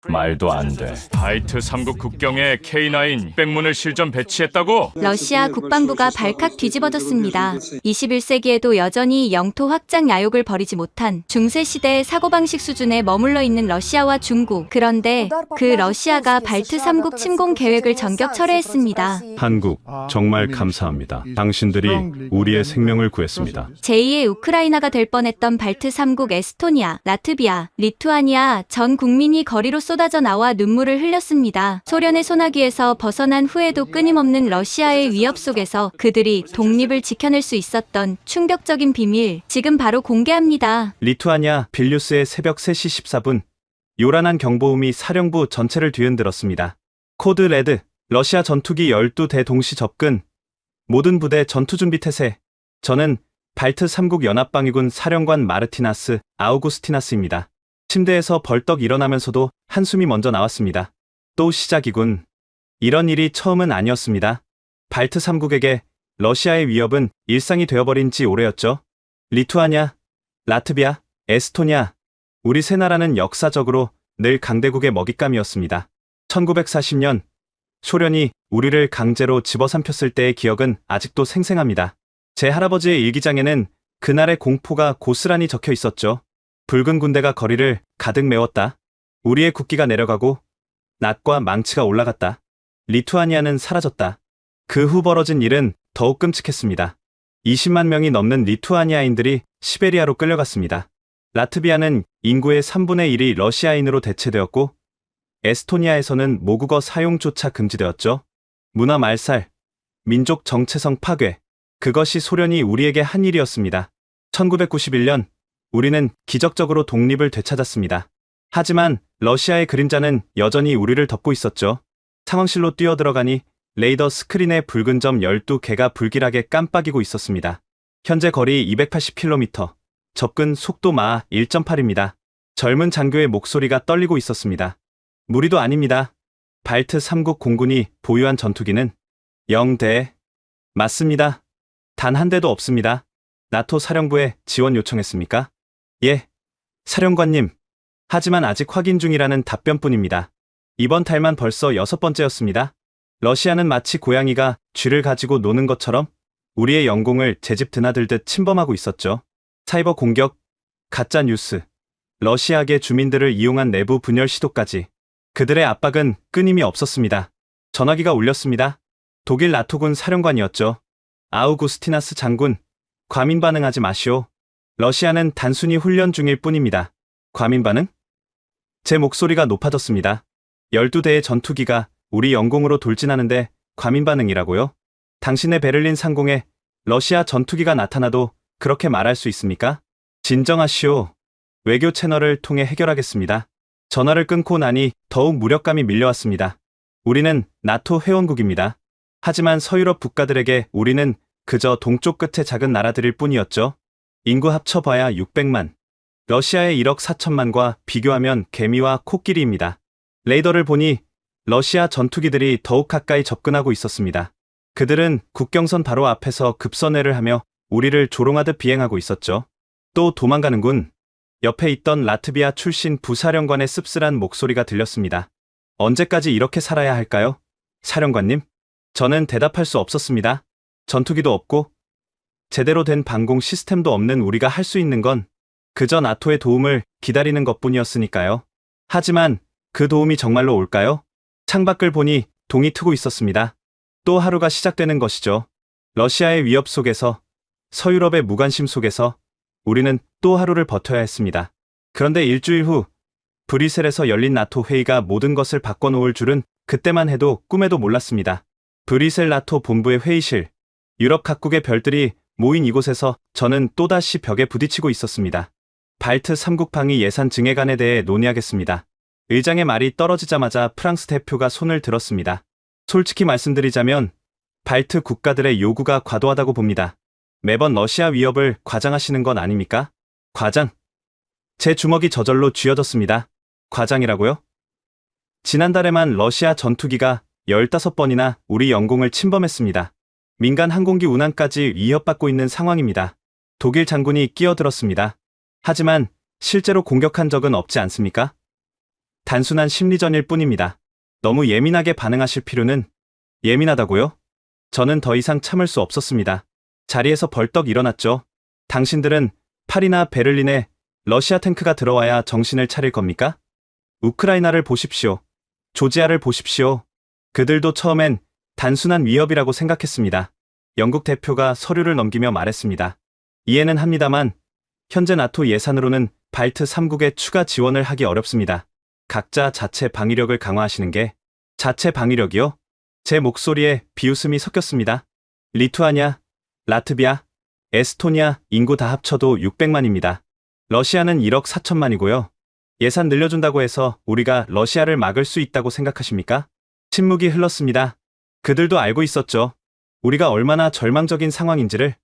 말도 안 돼. 발트 3국 국경에 K9 600문을 실전 배치했다고? 러시아 국방부가 발칵 뒤집어졌습니다. 21세기에도 여전히 영토 확장 야욕을 버리지 못한 중세시대의 사고방식 수준에 머물러 있는 러시아와 중국. 그런데 그 러시아가 발트 3국 침공 계획을 전격 철회했습니다. 한국, 정말 감사합니다. 당신들이 우리의 생명을 구했습니다. 제2의 우크라이나가 될 뻔했던 발트 3국 에스토니아, 라트비아, 리투아니아 전 국민이 거리로 쏟아져 나와 눈물을 흘렸습니다. 소련의 소나기에서 벗어난 후에도 끊임없는 러시아의 위협 속에서 그들이 독립을 지켜낼 수 있었던 충격적인 비밀, 지금 바로 공개합니다. 리투아니아 빌뉴스의 새벽 3시 14분, 요란한 경보음이 사령부 전체를 뒤흔들었습니다. 코드 레드, 러시아 전투기 12대 동시 접근, 모든 부대 전투준비 태세. 저는 발트 3국 연합방위군 사령관 마르티나스 아우구스티나스입니다. 침대에서 벌떡 일어나면서도 한숨이 먼저 나왔습니다. 또 시작이군. 이런 일이 처음은 아니었습니다. 발트 3국에게 러시아의 위협은 일상이 되어버린 지 오래였죠. 리투아니아, 라트비아, 에스토니아, 우리 세 나라는 역사적으로 늘 강대국의 먹잇감이었습니다. 1940년 소련이 우리를 강제로 집어삼켰을 때의 기억은 아직도 생생합니다. 제 할아버지의 일기장에는 그날의 공포가 고스란히 적혀 있었죠. 붉은 군대가 거리를 가득 메웠다. 우리의 국기가 내려가고 낫과 망치가 올라갔다. 리투아니아는 사라졌다. 그 후 벌어진 일은 더욱 끔찍했습니다. 20만 명이 넘는 리투아니아인들이 시베리아로 끌려갔습니다. 라트비아는 인구의 3분의 1이 러시아인으로 대체되었고 에스토니아에서는 모국어 사용조차 금지되었죠. 문화 말살, 민족 정체성 파괴, 그것이 소련이 우리에게 한 일이었습니다. 1991년 우리는 기적적으로 독립을 되찾았습니다. 하지만 러시아의 그림자는 여전히 우리를 덮고 있었죠. 상황실로 뛰어들어가니 레이더 스크린에 붉은 점 12개가 불길하게 깜빡이고 있었습니다. 현재 거리 280km, 접근 속도 마하 1.8입니다. 젊은 장교의 목소리가 떨리고 있었습니다. 무리도 아닙니다. 발트 3국 공군이 보유한 전투기는 0대. 맞습니다. 단 한 대도 없습니다. 나토 사령부에 지원 요청했습니까? 예, 사령관님. 하지만 아직 확인 중이라는 답변뿐입니다. 이번 달만 벌써 6번째였습니다. 러시아는 마치 고양이가 쥐를 가지고 노는 것처럼 우리의 영공을 제 집 드나들듯 침범하고 있었죠. 사이버 공격, 가짜 뉴스, 러시아계 주민들을 이용한 내부 분열 시도까지. 그들의 압박은 끊임이 없었습니다. 전화기가 울렸습니다. 독일 나토군 사령관이었죠. 아우구스티나스 장군, 과민 반응하지 마시오. 러시아는 단순히 훈련 중일 뿐입니다. 과민 반응? 제 목소리가 높아졌습니다. 12대의 전투기가 우리 영공으로 돌진하는데 과민 반응이라고요? 당신의 베를린 상공에 러시아 전투기가 나타나도 그렇게 말할 수 있습니까? 진정하시오. 외교 채널을 통해 해결하겠습니다. 전화를 끊고 나니 더욱 무력감이 밀려왔습니다. 우리는 나토 회원국입니다. 하지만 서유럽 국가들에게 우리는 그저 동쪽 끝의 작은 나라들일 뿐이었죠. 인구 합쳐봐야 600만. 러시아의 1억 4천만과 비교하면 개미와 코끼리입니다. 레이더를 보니 러시아 전투기들이 더욱 가까이 접근하고 있었습니다. 그들은 국경선 바로 앞에서 급선회를 하며 우리를 조롱하듯 비행하고 있었죠. 또 도망가는군. 옆에 있던 라트비아 출신 부사령관의 씁쓸한 목소리가 들렸습니다. 언제까지 이렇게 살아야 할까요? 사령관님? 저는 대답할 수 없었습니다. 전투기도 없고 제대로 된 방공 시스템도 없는 우리가 할 수 있는 건 그저 나토의 도움을 기다리는 것뿐이었으니까요. 하지만 그 도움이 정말로 올까요? 창밖을 보니 동이 트고 있었습니다. 또 하루가 시작되는 것이죠. 러시아의 위협 속에서, 서유럽의 무관심 속에서 우리는 또 하루를 버텨야 했습니다. 그런데 일주일 후 브뤼셀에서 열린 나토 회의가 모든 것을 바꿔놓을 줄은 그때만 해도 꿈에도 몰랐습니다. 브뤼셀 나토 본부의 회의실, 유럽 각국의 별들이 모인 이곳에서 저는 또다시 벽에 부딪히고 있었습니다. 발트 3국 방위 예산 증액안에 대해 논의하겠습니다. 의장의 말이 떨어지자마자 프랑스 대표가 손을 들었습니다. 솔직히 말씀드리자면 발트 국가들의 요구가 과도하다고 봅니다. 매번 러시아 위협을 과장하시는 건 아닙니까? 과장? 제 주먹이 저절로 쥐어졌습니다. 과장이라고요? 지난달에만 러시아 전투기가 15번이나 우리 영공을 침범했습니다. 민간 항공기 운항까지 위협받고 있는 상황입니다. 독일 장군이 끼어들었습니다. 하지만 실제로 공격한 적은 없지 않습니까? 단순한 심리전일 뿐입니다. 너무 예민하게 반응하실 필요는 예민하다고요? 저는 더 이상 참을 수 없었습니다. 자리에서 벌떡 일어났죠. 당신들은 파리나 베를린에 러시아 탱크가 들어와야 정신을 차릴 겁니까? 우크라이나를 보십시오. 조지아를 보십시오. 그들도 처음엔 단순한 위협이라고 생각했습니다. 영국 대표가 서류를 넘기며 말했습니다. 이해는 합니다만 현재 나토 예산으로는 발트 3국에 추가 지원을 하기 어렵습니다. 각자 자체 방위력을 강화하시는 게 자체 방위력이요? 제 목소리에 비웃음이 섞였습니다. 리투아니아, 라트비아, 에스토니아 인구 다 합쳐도 600만입니다. 러시아는 1억 4천만이고요. 예산 늘려준다고 해서 우리가 러시아를 막을 수 있다고 생각하십니까? 침묵이 흘렀습니다. 그들도 알고 있었죠. 우리가 얼마나 절망적인 상황인지를.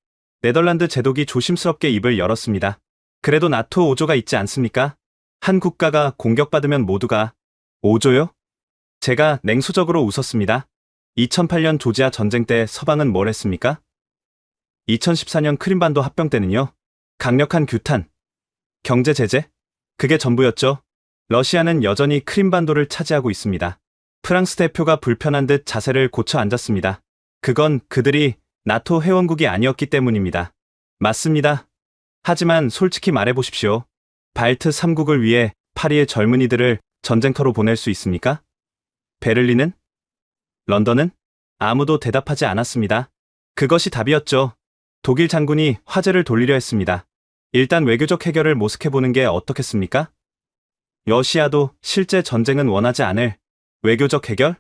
네덜란드 제독이 조심스럽게 입을 열었습니다. 그래도 나토 5조가 있지 않습니까? 한 국가가 공격받으면 모두가 5조요? 제가 냉소적으로 웃었습니다. 2008년 조지아 전쟁 때 서방은 뭘 했습니까? 2014년 크림반도 합병 때는요. 강력한 규탄, 경제 제재? 그게 전부였죠. 러시아는 여전히 크림반도를 차지하고 있습니다. 프랑스 대표가 불편한 듯 자세를 고쳐 앉았습니다. 그건 그들이 나토 회원국이 아니었기 때문입니다. 맞습니다. 하지만 솔직히 말해보십시오. 발트 3국을 위해 파리의 젊은이들을 전쟁터로 보낼 수 있습니까? 베를린은? 런던은? 아무도 대답하지 않았습니다. 그것이 답이었죠. 독일 장군이 화제를 돌리려 했습니다. 일단 외교적 해결을 모색해보는 게 어떻겠습니까? 러시아도 실제 전쟁은 원하지 않을 외교적 해결?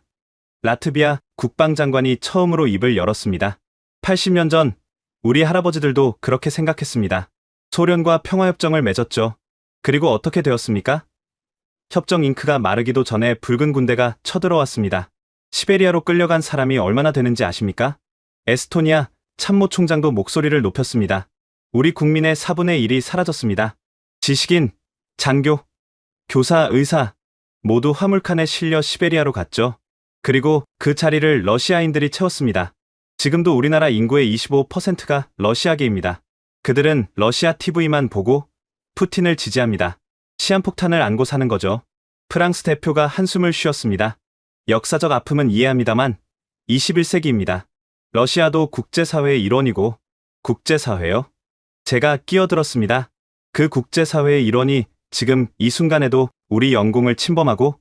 라트비아 국방장관이 처음으로 입을 열었습니다. 80년 전 우리 할아버지들도 그렇게 생각했습니다. 소련과 평화협정을 맺었죠. 그리고 어떻게 되었습니까? 협정 잉크가 마르기도 전에 붉은 군대가 쳐들어왔습니다. 시베리아로 끌려간 사람이 얼마나 되는지 아십니까? 에스토니아 참모총장도 목소리를 높였습니다. 우리 국민의 4분의 1이 사라졌습니다. 지식인, 장교, 교사, 의사 모두 화물칸에 실려 시베리아로 갔죠. 그리고 그 자리를 러시아인들이 채웠습니다. 지금도 우리나라 인구의 25%가 러시아계입니다. 그들은 러시아 TV만 보고 푸틴을 지지합니다. 시한폭탄을 안고 사는 거죠. 프랑스 대표가 한숨을 쉬었습니다. 역사적 아픔은 이해합니다만 21세기입니다. 러시아도 국제사회의 일원이고 국제사회요? 제가 끼어들었습니다. 그 국제사회의 일원이 지금 이 순간에도 우리 영공을 침범하고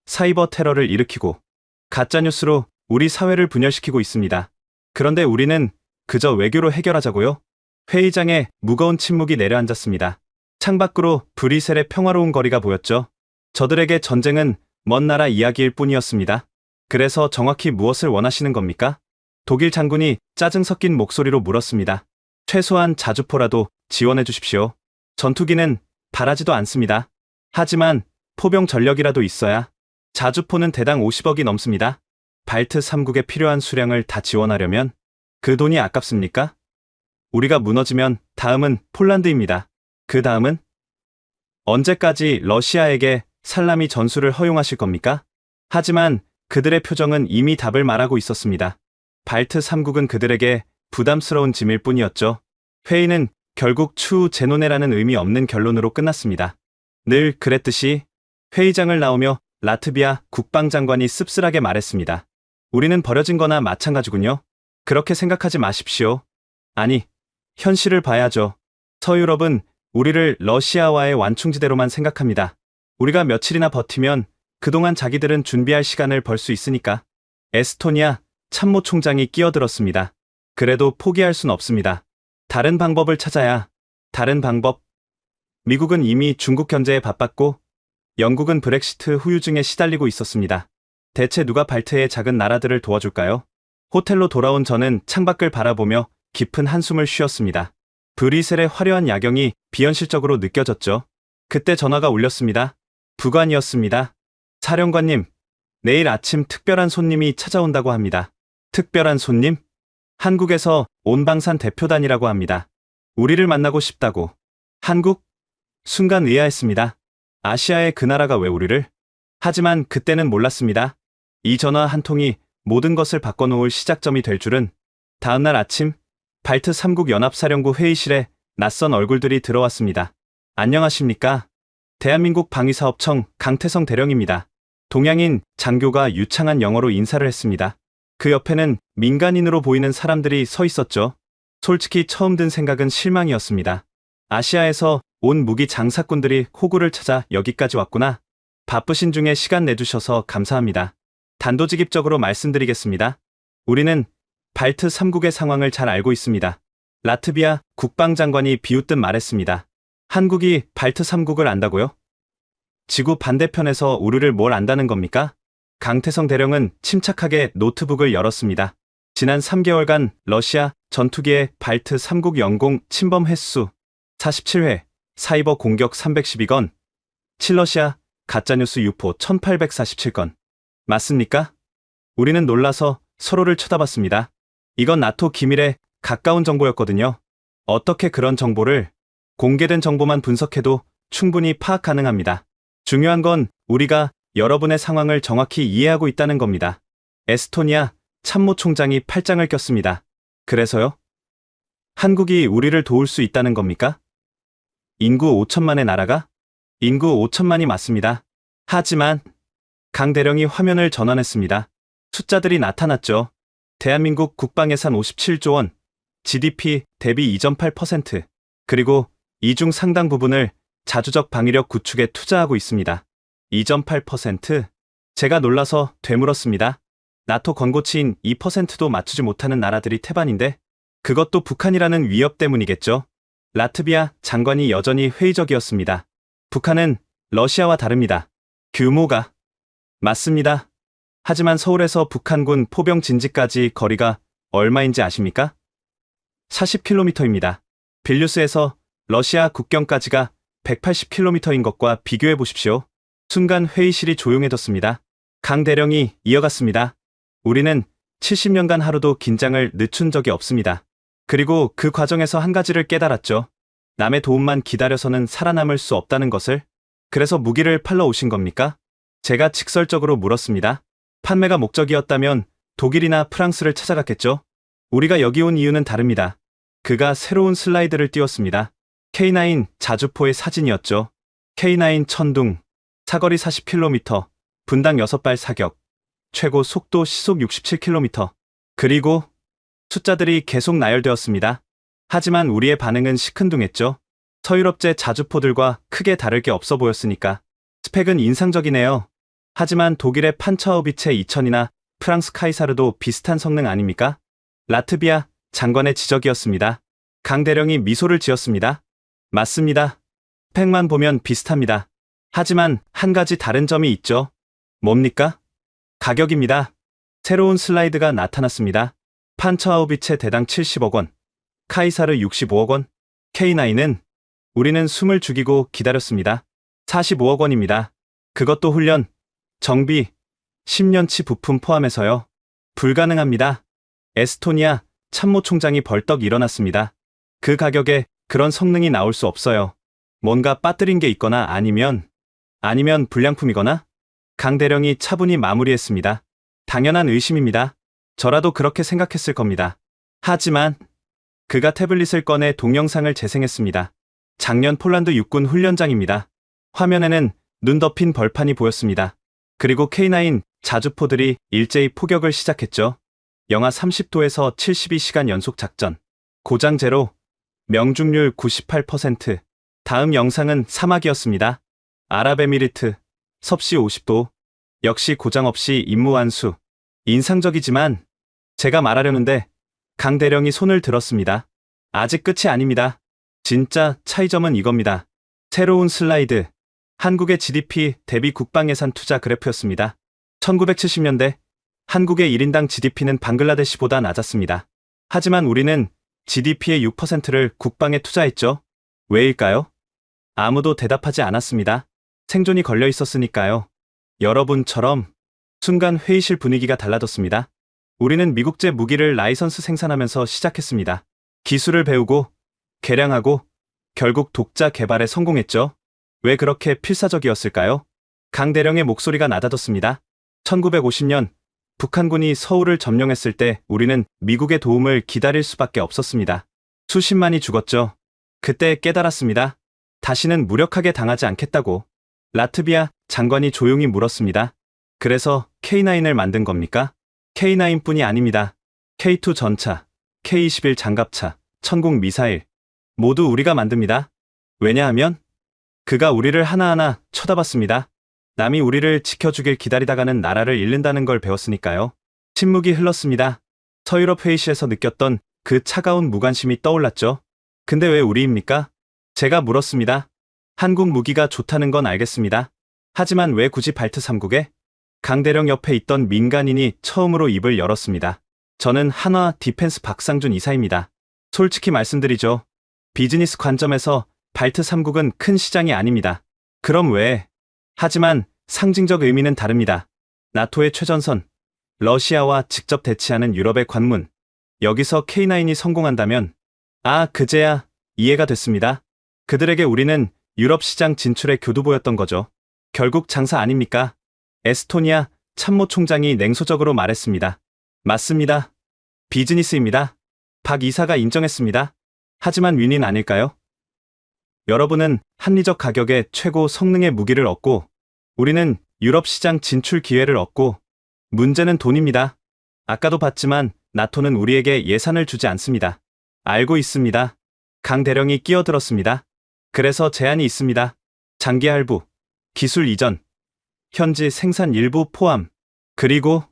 사이버 테러를 일으키고 가짜뉴스로 우리 사회를 분열시키고 있습니다. 그런데 우리는 그저 외교로 해결하자고요? 회의장에 무거운 침묵이 내려앉았습니다. 창밖으로 브뤼셀의 평화로운 거리가 보였죠. 저들에게 전쟁은 먼 나라 이야기일 뿐이었습니다. 그래서 정확히 무엇을 원하시는 겁니까? 독일 장군이 짜증 섞인 목소리로 물었습니다. 최소한 자주포라도 지원해 주십시오. 전투기는 바라지도 않습니다. 하지만 포병 전력이라도 있어야. 자주포는 대당 50억이 넘습니다. 발트 3국에 필요한 수량을 다 지원하려면 그 돈이 아깝습니까? 우리가 무너지면 다음은 폴란드입니다. 그 다음은? 언제까지 러시아에게 살라미 전술을 허용하실 겁니까? 하지만 그들의 표정은 이미 답을 말하고 있었습니다. 발트 3국은 그들에게 부담스러운 짐일 뿐이었죠. 회의는 결국 추후 제노네라는 의미 없는 결론으로 끝났습니다. 늘 그랬듯이 회의장을 나오며 라트비아 국방장관이 씁쓸하게 말했습니다. 우리는 버려진 거나 마찬가지군요. 그렇게 생각하지 마십시오. 아니, 현실을 봐야죠. 서유럽은 우리를 러시아와의 완충지대로만 생각합니다. 우리가 며칠이나 버티면 그동안 자기들은 준비할 시간을 벌 수 있으니까. 에스토니아 참모총장이 끼어들었습니다. 그래도 포기할 순 없습니다. 다른 방법을 찾아야. 다른 방법. 미국은 이미 중국 견제에 바빴고 영국은 브렉시트 후유증에 시달리고 있었습니다. 대체 누가 발트의 작은 나라들을 도와줄까요? 호텔로 돌아온 저는 창밖을 바라보며 깊은 한숨을 쉬었습니다. 브뤼셀의 화려한 야경이 비현실적으로 느껴졌죠. 그때 전화가 울렸습니다. 부관이었습니다. 사령관님, 내일 아침 특별한 손님이 찾아온다고 합니다. 특별한 손님? 한국에서 온방산 대표단이라고 합니다. 우리를 만나고 싶다고. 한국? 순간 의아했습니다. 아시아의 그 나라가 왜 우리를? 하지만 그때는 몰랐습니다. 이 전화 한 통이 모든 것을 바꿔놓을 시작점이 될 줄은. 다음날 아침 발트 3국 연합사령부 회의실에 낯선 얼굴들이 들어왔습니다. 안녕하십니까? 대한민국 방위사업청 강태성 대령입니다. 동양인 장교가 유창한 영어로 인사를 했습니다. 그 옆에는 민간인으로 보이는 사람들이 서 있었죠. 솔직히 처음 든 생각은 실망이었습니다. 아시아에서 온 무기 장사꾼들이 호구를 찾아 여기까지 왔구나. 바쁘신 중에 시간 내주셔서 감사합니다. 단도직입적으로 말씀드리겠습니다. 우리는 발트 3국의 상황을 잘 알고 있습니다. 라트비아 국방장관이 비웃듯 말했습니다. 한국이 발트 3국을 안다고요? 지구 반대편에서 우리를 뭘 안다는 겁니까? 강태성 대령은 침착하게 노트북을 열었습니다. 지난 3개월간 러시아 전투기의 발트 3국 영공 침범 횟수 47회, 사이버 공격 312건, 친러시아 가짜뉴스 유포 1847건. 맞습니까? 우리는 놀라서 서로를 쳐다봤습니다. 이건 나토 기밀에 가까운 정보였거든요. 어떻게 그런 정보를 공개된 정보만 분석해도 충분히 파악 가능합니다. 중요한 건 우리가 여러분의 상황을 정확히 이해하고 있다는 겁니다. 에스토니아 참모총장이 팔짱을 꼈습니다. 그래서요? 한국이 우리를 도울 수 있다는 겁니까? 인구 5천만의 나라가? 인구 5천만이 맞습니다. 하지만 강 대령이 화면을 전환했습니다. 숫자들이 나타났죠. 대한민국 국방예산 57조 원, GDP 대비 2.8%, 그리고 이 중 상당 부분을 자주적 방위력 구축에 투자하고 있습니다. 2.8%? 제가 놀라서 되물었습니다. 나토 권고치인 2%도 맞추지 못하는 나라들이 태반인데 그것도 북한이라는 위협 때문이겠죠. 라트비아 장관이 여전히 회의적이었습니다. 북한은 러시아와 다릅니다. 규모가. 맞습니다. 하지만 서울에서 북한군 포병 진지까지 거리가 얼마인지 아십니까? 40km입니다. 빌뉴스에서 러시아 국경까지가 180km인 것과 비교해 보십시오. 순간 회의실이 조용해졌습니다. 강 대령이 이어갔습니다. 우리는 70년간 하루도 긴장을 늦춘 적이 없습니다. 그리고 그 과정에서 한 가지를 깨달았죠. 남의 도움만 기다려서는 살아남을 수 없다는 것을. 그래서 무기를 팔러 오신 겁니까? 제가 직설적으로 물었습니다. 판매가 목적이었다면 독일이나 프랑스를 찾아갔겠죠? 우리가 여기 온 이유는 다릅니다. 그가 새로운 슬라이드를 띄웠습니다. K9 자주포의 사진이었죠. K9 천둥, 사거리 40km, 분당 6발 사격, 최고 속도 시속 67km. 그리고 숫자들이 계속 나열되었습니다. 하지만 우리의 반응은 시큰둥했죠. 서유럽제 자주포들과 크게 다를 게 없어 보였으니까. 스펙은 인상적이네요. 하지만 독일의 판처하우비체 2000이나 프랑스 카이사르도 비슷한 성능 아닙니까? 라트비아 장관의 지적이었습니다. 강 대령이 미소를 지었습니다. 맞습니다. 스펙만 보면 비슷합니다. 하지만 한 가지 다른 점이 있죠. 뭡니까? 가격입니다. 새로운 슬라이드가 나타났습니다. 판처하우비체 대당 70억 원, 카이사르 65억 원, K9은 우리는 숨을 죽이고 기다렸습니다. 45억 원입니다. 그것도 훈련, 정비, 10년치 부품 포함해서요. 불가능합니다. 에스토니아 참모총장이 벌떡 일어났습니다. 그 가격에 그런 성능이 나올 수 없어요. 뭔가 빠뜨린 게 있거나 아니면 불량품이거나. 강 대령이 차분히 마무리했습니다. 당연한 의심입니다. 저라도 그렇게 생각했을 겁니다. 하지만 그가 태블릿을 꺼내 동영상을 재생했습니다. 작년 폴란드 육군 훈련장입니다. 화면에는 눈 덮인 벌판이 보였습니다. 그리고 K9 자주포들이 일제히 포격을 시작했죠. 영하 30도에서 72시간 연속 작전. 고장 제로, 명중률 98%. 다음 영상은 사막이었습니다. 아랍에미리트, 섭씨 50도. 역시 고장 없이 임무 완수. 인상적이지만 제가 말하려는데 강 대령이 손을 들었습니다. 아직 끝이 아닙니다. 진짜 차이점은 이겁니다. 새로운 슬라이드. 한국의 GDP 대비 국방예산 투자 그래프였습니다. 1970년대 한국의 1인당 GDP는 방글라데시보다 낮았습니다. 하지만 우리는 GDP의 6%를 국방에 투자했죠. 왜일까요? 아무도 대답하지 않았습니다. 생존이 걸려 있었으니까요. 여러분처럼. 순간 회의실 분위기가 달라졌습니다. 우리는 미국제 무기를 라이선스 생산하면서 시작했습니다. 기술을 배우고 개량하고 결국 독자 개발에 성공했죠. 왜 그렇게 필사적이었을까요? 강 대령의 목소리가 낮아졌습니다. 1950년 북한군이 서울을 점령했을 때 우리는 미국의 도움을 기다릴 수밖에 없었습니다. 수십만이 죽었죠. 그때 깨달았습니다. 다시는 무력하게 당하지 않겠다고 라트비아 장관이 조용히 물었습니다. 그래서 K9을 만든 겁니까? K9뿐이 아닙니다. K2 전차, K21 장갑차, 천국 미사일 모두 우리가 만듭니다. 왜냐하면 그가 우리를 하나하나 쳐다봤습니다. 남이 우리를 지켜주길 기다리다가는 나라를 잃는다는 걸 배웠으니까요. 침묵이 흘렀습니다. 서유럽 회의실에서 느꼈던 그 차가운 무관심이 떠올랐죠. 근데 왜 우리입니까? 제가 물었습니다. 한국 무기가 좋다는 건 알겠습니다. 하지만 왜 굳이 발트 3국에? 강대령 옆에 있던 민간인이 처음으로 입을 열었습니다. 저는 한화 디펜스 박상준 이사입니다. 솔직히 말씀드리죠. 비즈니스 관점에서 발트 3국은 큰 시장이 아닙니다. 그럼 왜? 하지만 상징적 의미는 다릅니다. 나토의 최전선, 러시아와 직접 대치하는 유럽의 관문. 여기서 K9이 성공한다면 그제야 이해가 됐습니다. 그들에게 우리는 유럽 시장 진출의 교두보였던 거죠. 결국 장사 아닙니까? 에스토니아 참모총장이 냉소적으로 말했습니다. 맞습니다. 비즈니스입니다. 박 이사가 인정했습니다. 하지만 윈윈 아닐까요? 여러분은 합리적 가격에 최고 성능의 무기를 얻고 우리는 유럽 시장 진출 기회를 얻고 문제는 돈입니다. 아까도 봤지만 나토는 우리에게 예산을 주지 않습니다. 알고 있습니다. 강 대령이 끼어들었습니다. 그래서 제안이 있습니다. 장기 할부, 기술 이전, 현지 생산 일부 포함. 그리고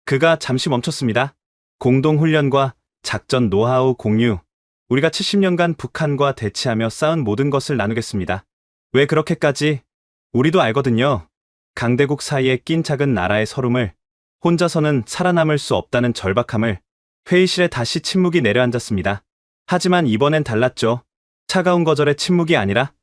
그가 잠시 멈췄습니다. 공동훈련과 작전 노하우 공유. 우리가 70년간 북한과 대치하며 쌓은 모든 것을 나누겠습니다. 왜 그렇게까지? 우리도 알거든요. 강대국 사이에 낀 작은 나라의 서름을, 혼자서는 살아남을 수 없다는 절박함을. 회의실에 다시 침묵이 내려앉았습니다. 하지만 이번엔 달랐죠. 차가운 거절의 침묵이 아니라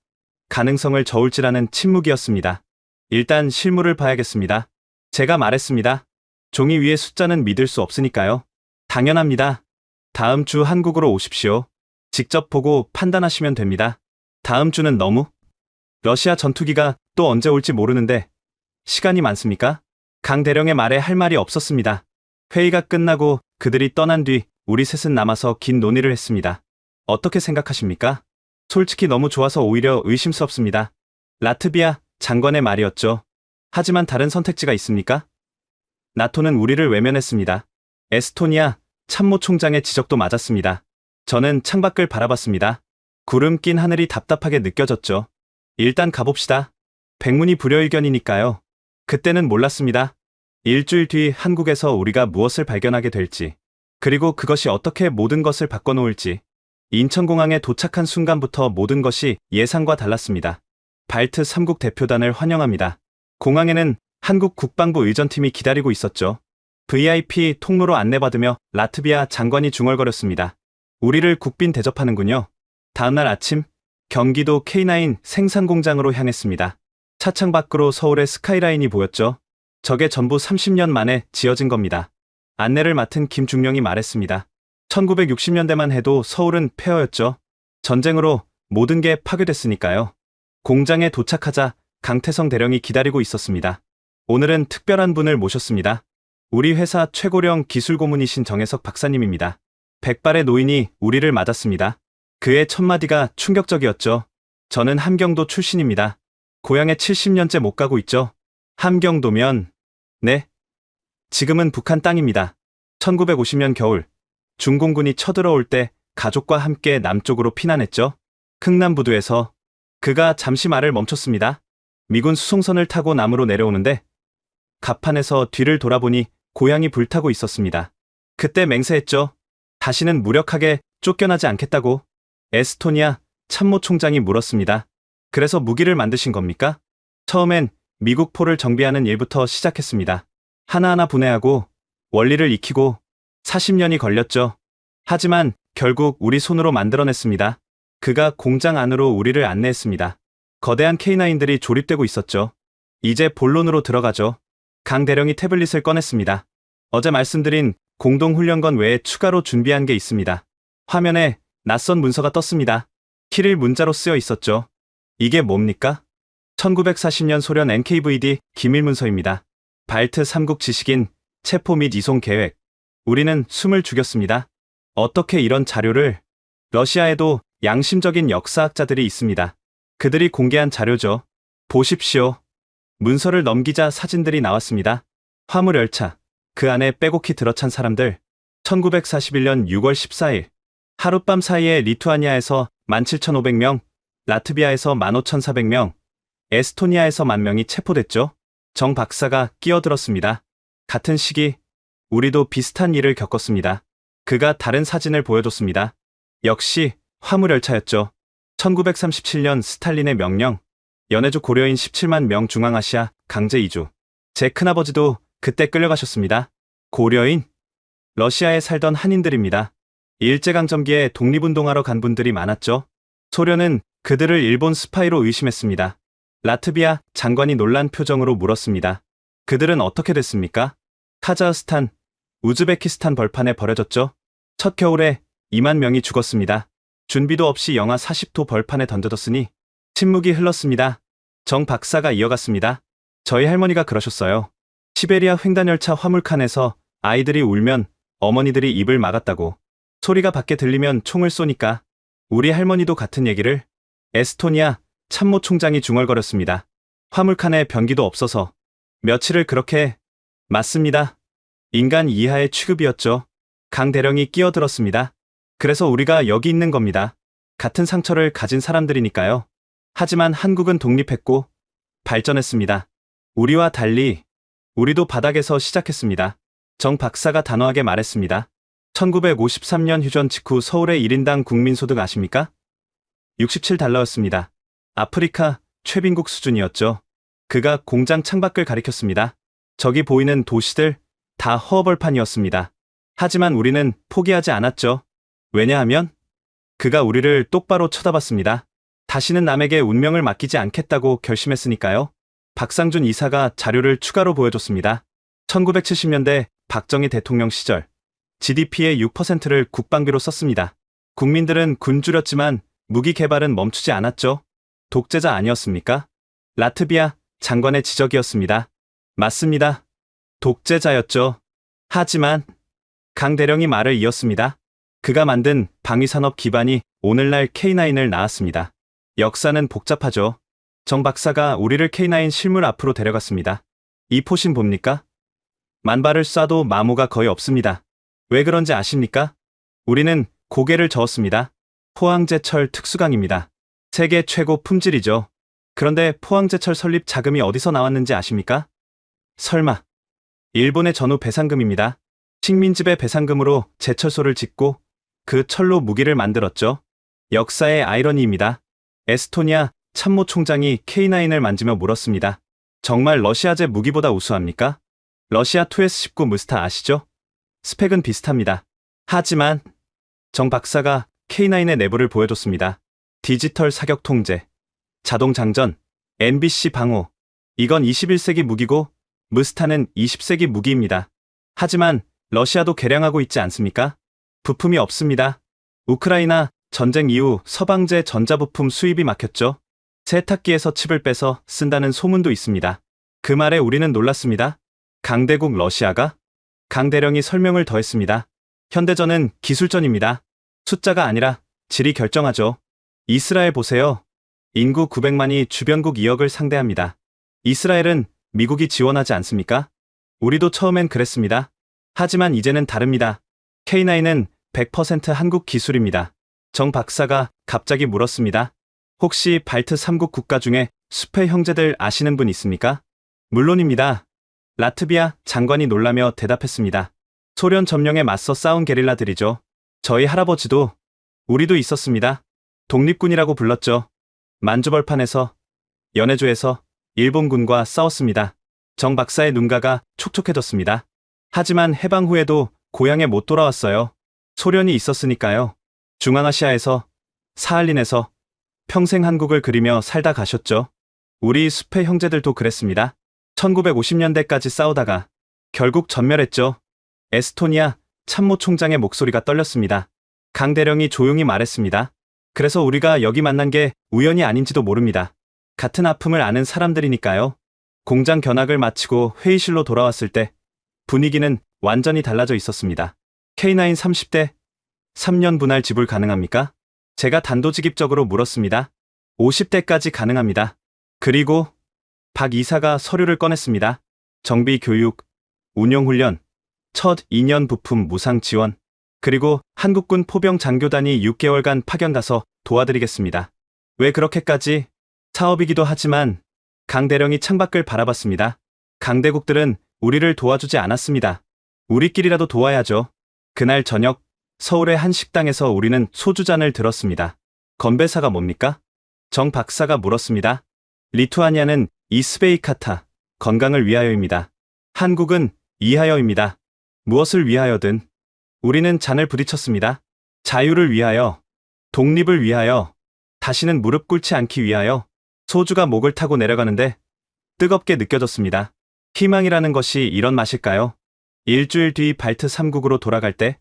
가능성을 저울질하는 침묵이었습니다. 일단 실물을 봐야겠습니다. 제가 말했습니다. 종이 위의 숫자는 믿을 수 없으니까요. 당연합니다. 다음 주 한국으로 오십시오. 직접 보고 판단하시면 됩니다. 다음 주는 너무? 러시아 전투기가 또 언제 올지 모르는데 시간이 많습니까? 강 대령의 말에 할 말이 없었습니다. 회의가 끝나고 그들이 떠난 뒤 우리 셋은 남아서 긴 논의를 했습니다. 어떻게 생각하십니까? 솔직히 너무 좋아서 오히려 의심스럽습니다. 라트비아 장관의 말이었죠. 하지만 다른 선택지가 있습니까? 나토는 우리를 외면했습니다. 에스토니아 참모총장의 지적도 맞았습니다. 저는 창밖을 바라봤습니다. 구름 낀 하늘이 답답하게 느껴졌죠. 일단 가봅시다. 백문이 불여일견이니까요. 그때는 몰랐습니다. 일주일 뒤 한국에서 우리가 무엇을 발견하게 될지, 그리고 그것이 어떻게 모든 것을 바꿔놓을지. 인천공항에 도착한 순간부터 모든 것이 예상과 달랐습니다. 발트 3국 대표단을 환영합니다. 공항에는 한국 국방부 의전팀이 기다리고 있었죠. VIP 통로로 안내받으며 라트비아 장관이 중얼거렸습니다. 우리를 국빈 대접하는군요. 다음날 아침, 경기도 K9 생산공장으로 향했습니다. 차창 밖으로 서울의 스카이라인이 보였죠. 저게 전부 30년 만에 지어진 겁니다. 안내를 맡은 김중령이 말했습니다. 1960년대만 해도 서울은 폐허였죠. 전쟁으로 모든 게 파괴됐으니까요. 공장에 도착하자 강태성 대령이 기다리고 있었습니다. 오늘은 특별한 분을 모셨습니다. 우리 회사 최고령 기술고문이신 정혜석 박사님입니다. 백발의 노인이 우리를 맞았습니다. 그의 첫마디가 충격적이었죠. 저는 함경도 출신입니다. 고향에 70년째 못 가고 있죠. 함경도면, 네. 지금은 북한 땅입니다. 1950년 겨울, 중공군이 쳐들어올 때 가족과 함께 남쪽으로 피난했죠. 흥남부두에서. 그가 잠시 말을 멈췄습니다. 미군 수송선을 타고 남으로 내려오는데 갑판에서 뒤를 돌아보니 고향이 불타고 있었습니다. 그때 맹세했죠. 다시는 무력하게 쫓겨나지 않겠다고. 에스토니아 참모총장이 물었습니다. 그래서 무기를 만드신 겁니까? 처음엔 미국 포를 정비하는 일부터 시작했습니다. 하나하나 분해하고 원리를 익히고 40년이 걸렸죠. 하지만 결국 우리 손으로 만들어냈습니다. 그가 공장 안으로 우리를 안내했습니다. 거대한 K9들이 조립되고 있었죠. 이제 본론으로 들어가죠. 강 대령이 태블릿을 꺼냈습니다. 어제 말씀드린 공동훈련건 외에 추가로 준비한 게 있습니다. 화면에 낯선 문서가 떴습니다. 키릴 문자로 쓰여 있었죠. 이게 뭡니까? 1940년 소련 NKVD 기밀문서입니다. 발트 3국 지식인 체포 및 이송 계획. 우리는 숨을 죽였습니다. 어떻게 이런 자료를? 러시아에도 양심적인 역사학자들이 있습니다. 그들이 공개한 자료죠. 보십시오. 문서를 넘기자 사진들이 나왔습니다. 화물열차. 그 안에 빼곡히 들어찬 사람들. 1941년 6월 14일. 하룻밤 사이에 리투아니아에서 17,500명, 라트비아에서 15,400명, 에스토니아에서 10,000명이 체포됐죠. 정 박사가 끼어들었습니다. 같은 시기 우리도 비슷한 일을 겪었습니다. 그가 다른 사진을 보여줬습니다. 역시 화물열차였죠. 1937년 스탈린의 명령, 연해주 고려인 17만 명 중앙아시아 강제 이주. 제 큰아버지도 그때 끌려가셨습니다. 고려인? 러시아에 살던 한인들입니다. 일제강점기에 독립운동하러 간 분들이 많았죠. 소련은 그들을 일본 스파이로 의심했습니다. 라트비아 장관이 놀란 표정으로 물었습니다. 그들은 어떻게 됐습니까? 카자흐스탄, 우즈베키스탄 벌판에 버려졌죠. 첫 겨울에 2만 명이 죽었습니다. 준비도 없이 영하 40도 벌판에 던져졌으니 침묵이 흘렀습니다. 정 박사가 이어갔습니다. 저희 할머니가 그러셨어요. 시베리아 횡단열차 화물칸에서 아이들이 울면 어머니들이 입을 막았다고. 소리가 밖에 들리면 총을 쏘니까. 우리 할머니도 같은 얘기를. 에스토니아 참모 총장이 중얼거렸습니다. 화물칸에 변기도 없어서. 며칠을 그렇게. 맞습니다. 인간 이하의 취급이었죠. 강 대령이 끼어들었습니다. 그래서 우리가 여기 있는 겁니다. 같은 상처를 가진 사람들이니까요. 하지만 한국은 독립했고 발전했습니다. 우리와 달리 우리도 바닥에서 시작했습니다. 정 박사가 단호하게 말했습니다. 1953년 휴전 직후 서울의 1인당 국민소득 아십니까? 67달러였습니다. 아프리카 최빈국 수준이었죠. 그가 공장 창밖을 가리켰습니다. 저기 보이는 도시들 다 허벌판이었습니다. 하지만 우리는 포기하지 않았죠. 왜냐하면 그가 우리를 똑바로 쳐다봤습니다. 다시는 남에게 운명을 맡기지 않겠다고 결심했으니까요. 박상준 이사가 자료를 추가로 보여줬습니다. 1970년대 박정희 대통령 시절 GDP의 6%를 국방비로 썼습니다. 국민들은 굶주렸지만 무기 개발은 멈추지 않았죠. 독재자 아니었습니까? 라트비아 장관의 지적이었습니다. 맞습니다. 독재자였죠. 하지만 강 대령이 말을 이었습니다. 그가 만든 방위산업 기반이 오늘날 K9을 낳았습니다. 역사는 복잡하죠. 정 박사가 우리를 K9 실물 앞으로 데려갔습니다. 이 포신 봅니까? 만발을 쏴도 마모가 거의 없습니다. 왜 그런지 아십니까? 우리는 고개를 저었습니다. 포항제철 특수강입니다. 세계 최고 품질이죠. 그런데 포항제철 설립 자금이 어디서 나왔는지 아십니까? 설마. 일본의 전후 배상금입니다. 식민지배 배상금으로 제철소를 짓고 그 철로 무기를 만들었죠. 역사의 아이러니입니다. 에스토니아 참모 총장이 K9을 만지며 물었습니다. 정말 러시아제 무기보다 우수합니까? 러시아 2S19 무스타 아시죠? 스펙은 비슷합니다. 하지만 정 박사가 K9의 내부를 보여줬습니다. 디지털 사격 통제, 자동 장전, NBC 방호. 이건 21세기 무기고 무스타는 20세기 무기입니다. 하지만 러시아도 개량하고 있지 않습니까? 부품이 없습니다. 우크라이나 전쟁 이후 서방제 전자부품 수입이 막혔죠. 세탁기에서 칩을 빼서 쓴다는 소문도 있습니다. 그 말에 우리는 놀랐습니다. 강대국 러시아가? 강 대령이 설명을 더했습니다. 현대전은 기술전입니다. 숫자가 아니라 질이 결정하죠. 이스라엘 보세요. 인구 900만이 주변국 2억을 상대합니다. 이스라엘은 미국이 지원하지 않습니까? 우리도 처음엔 그랬습니다. 하지만 이제는 다릅니다. K9은 100% 한국 기술입니다. 정 박사가 갑자기 물었습니다. 혹시 발트 3국 국가 중에 숲의 형제들 아시는 분 있습니까? 물론입니다. 라트비아 장관이 놀라며 대답했습니다. 소련 점령에 맞서 싸운 게릴라들이죠. 저희 할아버지도, 우리도 있었습니다. 독립군이라고 불렀죠. 만주벌판에서, 연해주에서 일본군과 싸웠습니다. 정 박사의 눈가가 촉촉해졌습니다. 하지만 해방 후에도 고향에 못 돌아왔어요. 소련이 있었으니까요. 중앙아시아에서, 사할린에서 평생 한국을 그리며 살다 가셨죠. 우리 숲의 형제들도 그랬습니다. 1950년대까지 싸우다가 결국 전멸했죠. 에스토니아 참모 총장의 목소리가 떨렸습니다. 강 대령이 조용히 말했습니다. 그래서 우리가 여기 만난 게 우연이 아닌지도 모릅니다. 같은 아픔을 아는 사람들이니까요. 공장 견학을 마치고 회의실로 돌아왔을 때 분위기는 완전히 달라져 있었습니다. K9 30대 3년 분할 지불 가능합니까? 제가 단도직입적으로 물었습니다. 50대까지 가능합니다. 그리고 박 이사가 서류를 꺼냈습니다. 정비 교육, 운용훈련, 첫 2년 부품 무상 지원, 그리고 한국군 포병 장교단이 6개월간 파견 가서 도와드리겠습니다. 왜 그렇게까지? 사업이기도 하지만 강 대령이 창밖을 바라봤습니다. 강대국들은 우리를 도와주지 않았습니다. 우리끼리라도 도와야죠. 그날 저녁 서울의 한 식당에서 우리는 소주잔을 들었습니다. 건배사가 뭡니까? 정 박사가 물었습니다. 리투아니아는 이스베이카타, 건강을 위하여입니다. 한국은 이하여입니다. 무엇을 위하여든 우리는 잔을 부딪혔습니다. 자유를 위하여, 독립을 위하여, 다시는 무릎 꿇지 않기 위하여. 소주가 목을 타고 내려가는데 뜨겁게 느껴졌습니다. 희망이라는 것이 이런 맛일까요? 일주일 뒤 발트 3국으로 돌아갈 때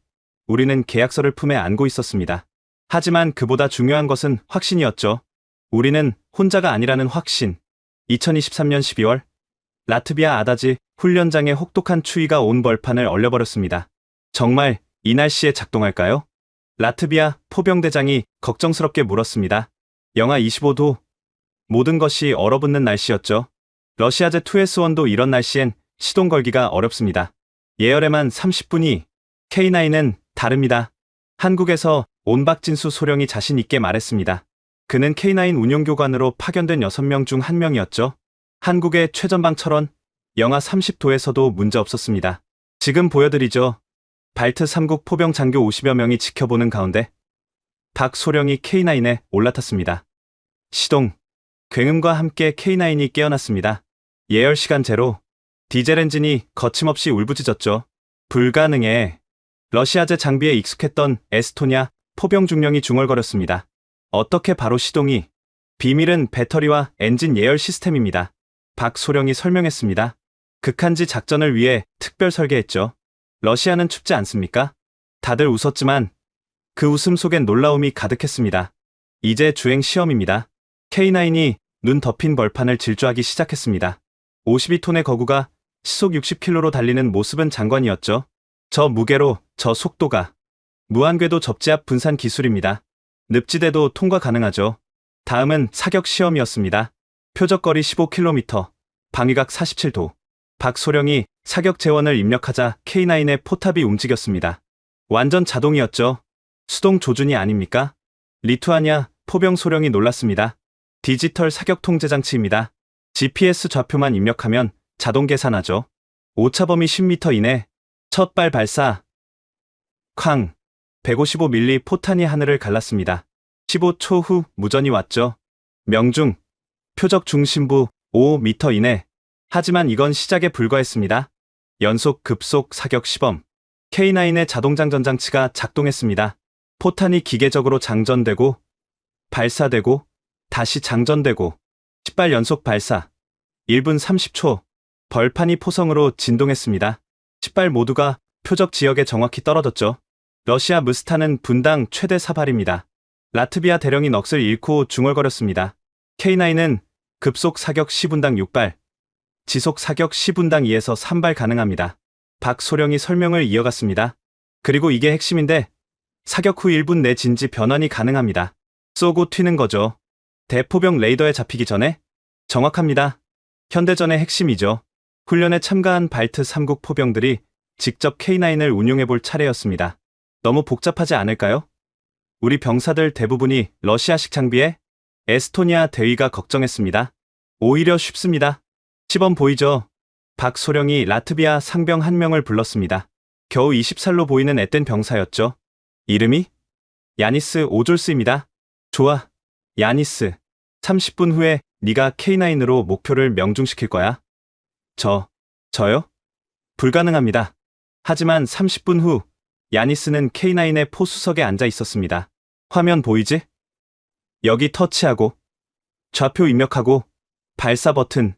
우리는 계약서를 품에 안고 있었습니다. 하지만 그보다 중요한 것은 확신이었죠. 우리는 혼자가 아니라는 확신. 2023년 12월 라트비아 아다지 훈련장에 혹독한 추위가 온 벌판을 얼려버렸습니다. 정말 이 날씨에 작동할까요? 라트비아 포병대장이 걱정스럽게 물었습니다. 영하 25도. 모든 것이 얼어붙는 날씨였죠. 러시아 제2S1도 이런 날씨엔 시동 걸기가 어렵습니다. 예열에만 30분이, K9은 다릅니다. 한국에서 온박진수 소령이 자신 있게 말했습니다. 그는 K9 운용교관으로 파견된 6명 중 1명이었죠. 한국의 최전방 철원, 영하 30도에서도 문제 없었습니다. 지금 보여드리죠. 발트 3국 포병 장교 50여 명이 지켜보는 가운데 박 소령이 K9에 올라탔습니다. 시동, 굉음과 함께 K9이 깨어났습니다. 예열 시간 제로, 디젤 엔진이 거침없이 울부짖었죠. 불가능해. 러시아제 장비에 익숙했던 에스토니아 포병 중령이 중얼거렸습니다. 어떻게 바로 시동이? 비밀은 배터리와 엔진 예열 시스템입니다. 박 소령이 설명했습니다. 극한지 작전을 위해 특별 설계했죠. 러시아는 춥지 않습니까? 다들 웃었지만 그 웃음 속엔 놀라움이 가득했습니다. 이제 주행 시험입니다. K9이 눈 덮인 벌판을 질주하기 시작했습니다. 52톤의 거구가 시속 60km로 달리는 모습은 장관이었죠. 저 무게로 저 속도가 무한궤도 접지압 분산 기술입니다. 늪지대도 통과 가능하죠. 다음은 사격 시험이었습니다. 표적거리 15km, 방위각 47도. 박소령이 사격 제원을 입력하자 K9의 포탑이 움직였습니다. 완전 자동이었죠. 수동 조준이 아닙니까? 리투아니아 포병 소령이 놀랐습니다. 디지털 사격 통제 장치입니다. GPS 좌표만 입력하면 자동 계산하죠. 오차 범위 10m 이내, 첫 발 발사. 쾅! 155mm 포탄이 하늘을 갈랐습니다. 15초 후 무전이 왔죠. 명중, 표적 중심부 5m 이내. 하지만 이건 시작에 불과했습니다. 연속 급속 사격 시범. K9의 자동장전 장치가 작동했습니다. 포탄이 기계적으로 장전되고, 발사되고, 다시 장전되고, 10발 연속 발사. 1분 30초. 벌판이 포성으로 진동했습니다. 10발 모두가 표적 지역에 정확히 떨어졌죠. 러시아 무스타는 분당 최대 사발입니다. 라트비아 대령이 넋을 잃고 중얼거렸습니다. K9은 급속 사격 시분당 6발, 지속 사격 시분당 2에서 3발 가능합니다. 박 소령이 설명을 이어갔습니다. 그리고 이게 핵심인데 사격 후 1분 내 진지 변환이 가능합니다. 쏘고 튀는 거죠. 대포병 레이더에 잡히기 전에? 정확합니다. 현대전의 핵심이죠. 훈련에 참가한 발트 3국 포병들이 직접 K9을 운용해볼 차례였습니다. 너무 복잡하지 않을까요? 우리 병사들 대부분이 러시아식 장비에 에스토니아 대위가 걱정했습니다. 오히려 쉽습니다. 시범 보이죠? 박 소령이 라트비아 상병 1명을 불렀습니다. 겨우 20살로 보이는 앳된 병사였죠. 이름이? 야니스 오졸스입니다. 좋아, 야니스. 30분 후에 네가 K9으로 목표를 명중시킬 거야. 저요? 불가능합니다. 하지만 30분 후 야니스는 K9의 포수석에 앉아 있었습니다. 화면 보이지? 여기 터치하고 좌표 입력하고 발사 버튼.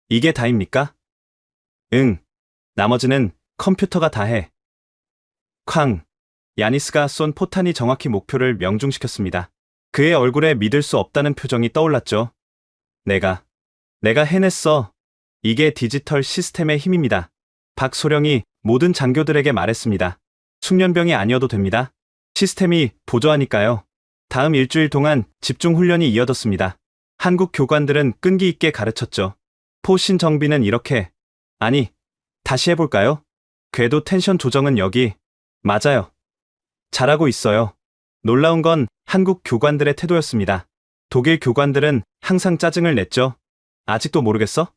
이게 다입니까? 응. 나머지는 컴퓨터가 다 해. 쾅. 야니스가 쏜 포탄이 정확히 목표를 명중시켰습니다. 그의 얼굴에 믿을 수 없다는 표정이 떠올랐죠. 내가 해냈어. 이게 디지털 시스템의 힘입니다. 박 소령이 모든 장교들에게 말했습니다. 숙련병이 아니어도 됩니다. 시스템이 보조하니까요. 다음 일주일 동안 집중 훈련이 이어졌습니다. 한국 교관들은 끈기 있게 가르쳤죠. 포신 정비는 이렇게. 아니, 다시 해볼까요? 궤도 텐션 조정은 여기. 맞아요. 잘하고 있어요. 놀라운 건 한국 교관들의 태도였습니다. 독일 교관들은 항상 짜증을 냈죠. 아직도 모르겠어?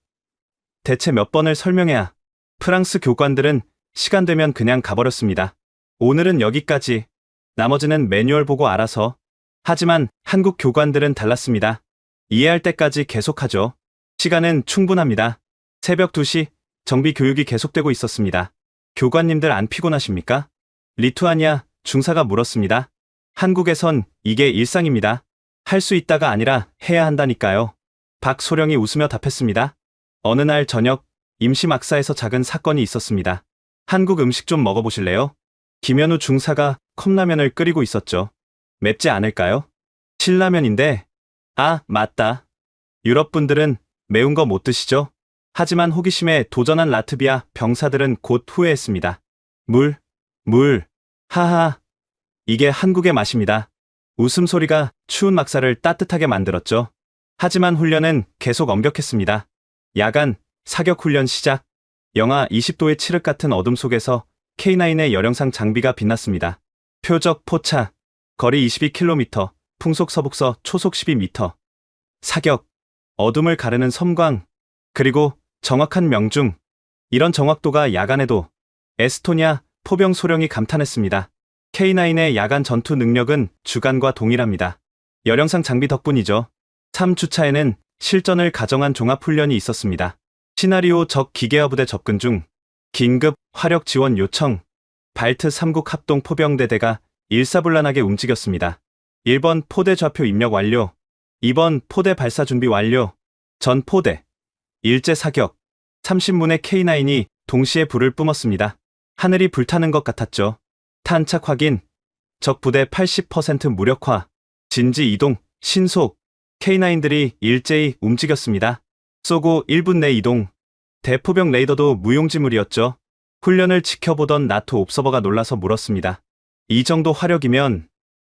대체 몇 번을 설명해야. 프랑스 교관들은 시간 되면 그냥 가버렸습니다. 오늘은 여기까지. 나머지는 매뉴얼 보고 알아서. 하지만 한국 교관들은 달랐습니다. 이해할 때까지 계속하죠. 시간은 충분합니다. 새벽 2시 정비 교육이 계속되고 있었습니다. 교관님들 안 피곤하십니까? 리투아니아 중사가 물었습니다. 한국에선 이게 일상입니다. 할 수 있다가 아니라 해야 한다니까요. 박소령이 웃으며 답했습니다. 어느 날 저녁 임시 막사에서 작은 사건이 있었습니다. 한국 음식 좀 먹어보실래요? 김현우 중사가 컵라면을 끓이고 있었죠. 맵지 않을까요? 신라면인데. 아, 맞다. 유럽 분들은 매운 거 못 드시죠? 하지만 호기심에 도전한 라트비아 병사들은 곧 후회했습니다. 물. 하하. 이게 한국의 맛입니다. 웃음소리가 추운 막사를 따뜻하게 만들었죠. 하지만 훈련은 계속 엄격했습니다. 야간 사격 훈련 시작. 영하 20도의 칠흑 같은 어둠 속에서 K9의 열영상 장비가 빛났습니다. 표적 포차. 거리 22km. 풍속 서북서 초속 12m. 사격. 어둠을 가르는 섬광. 그리고 정확한 명중. 이런 정확도가 야간에도. 에스토니아 포병 소령이 감탄했습니다. K9의 야간 전투 능력은 주간과 동일합니다. 열영상 장비 덕분이죠. 3주차에는 실전을 가정한 종합훈련이 있었습니다. 시나리오 적 기계화 부대 접근 중. 긴급 화력 지원 요청. 발트 3국 합동 포병대대가 일사불란하게 움직였습니다. 1번 포대 좌표 입력 완료. 2번 포대 발사 준비 완료. 전 포대. 일제 사격. 30문의 K9이 동시에 불을 뿜었습니다. 하늘이 불타는 것 같았죠. 탄착 확인. 적 부대 80% 무력화. 진지 이동. 신속. K9들이 일제히 움직였습니다. 쏘고 1분 내 이동. 대포병 레이더도 무용지물이었죠. 훈련을 지켜보던 나토 옵서버가 놀라서 물었습니다. 이 정도 화력이면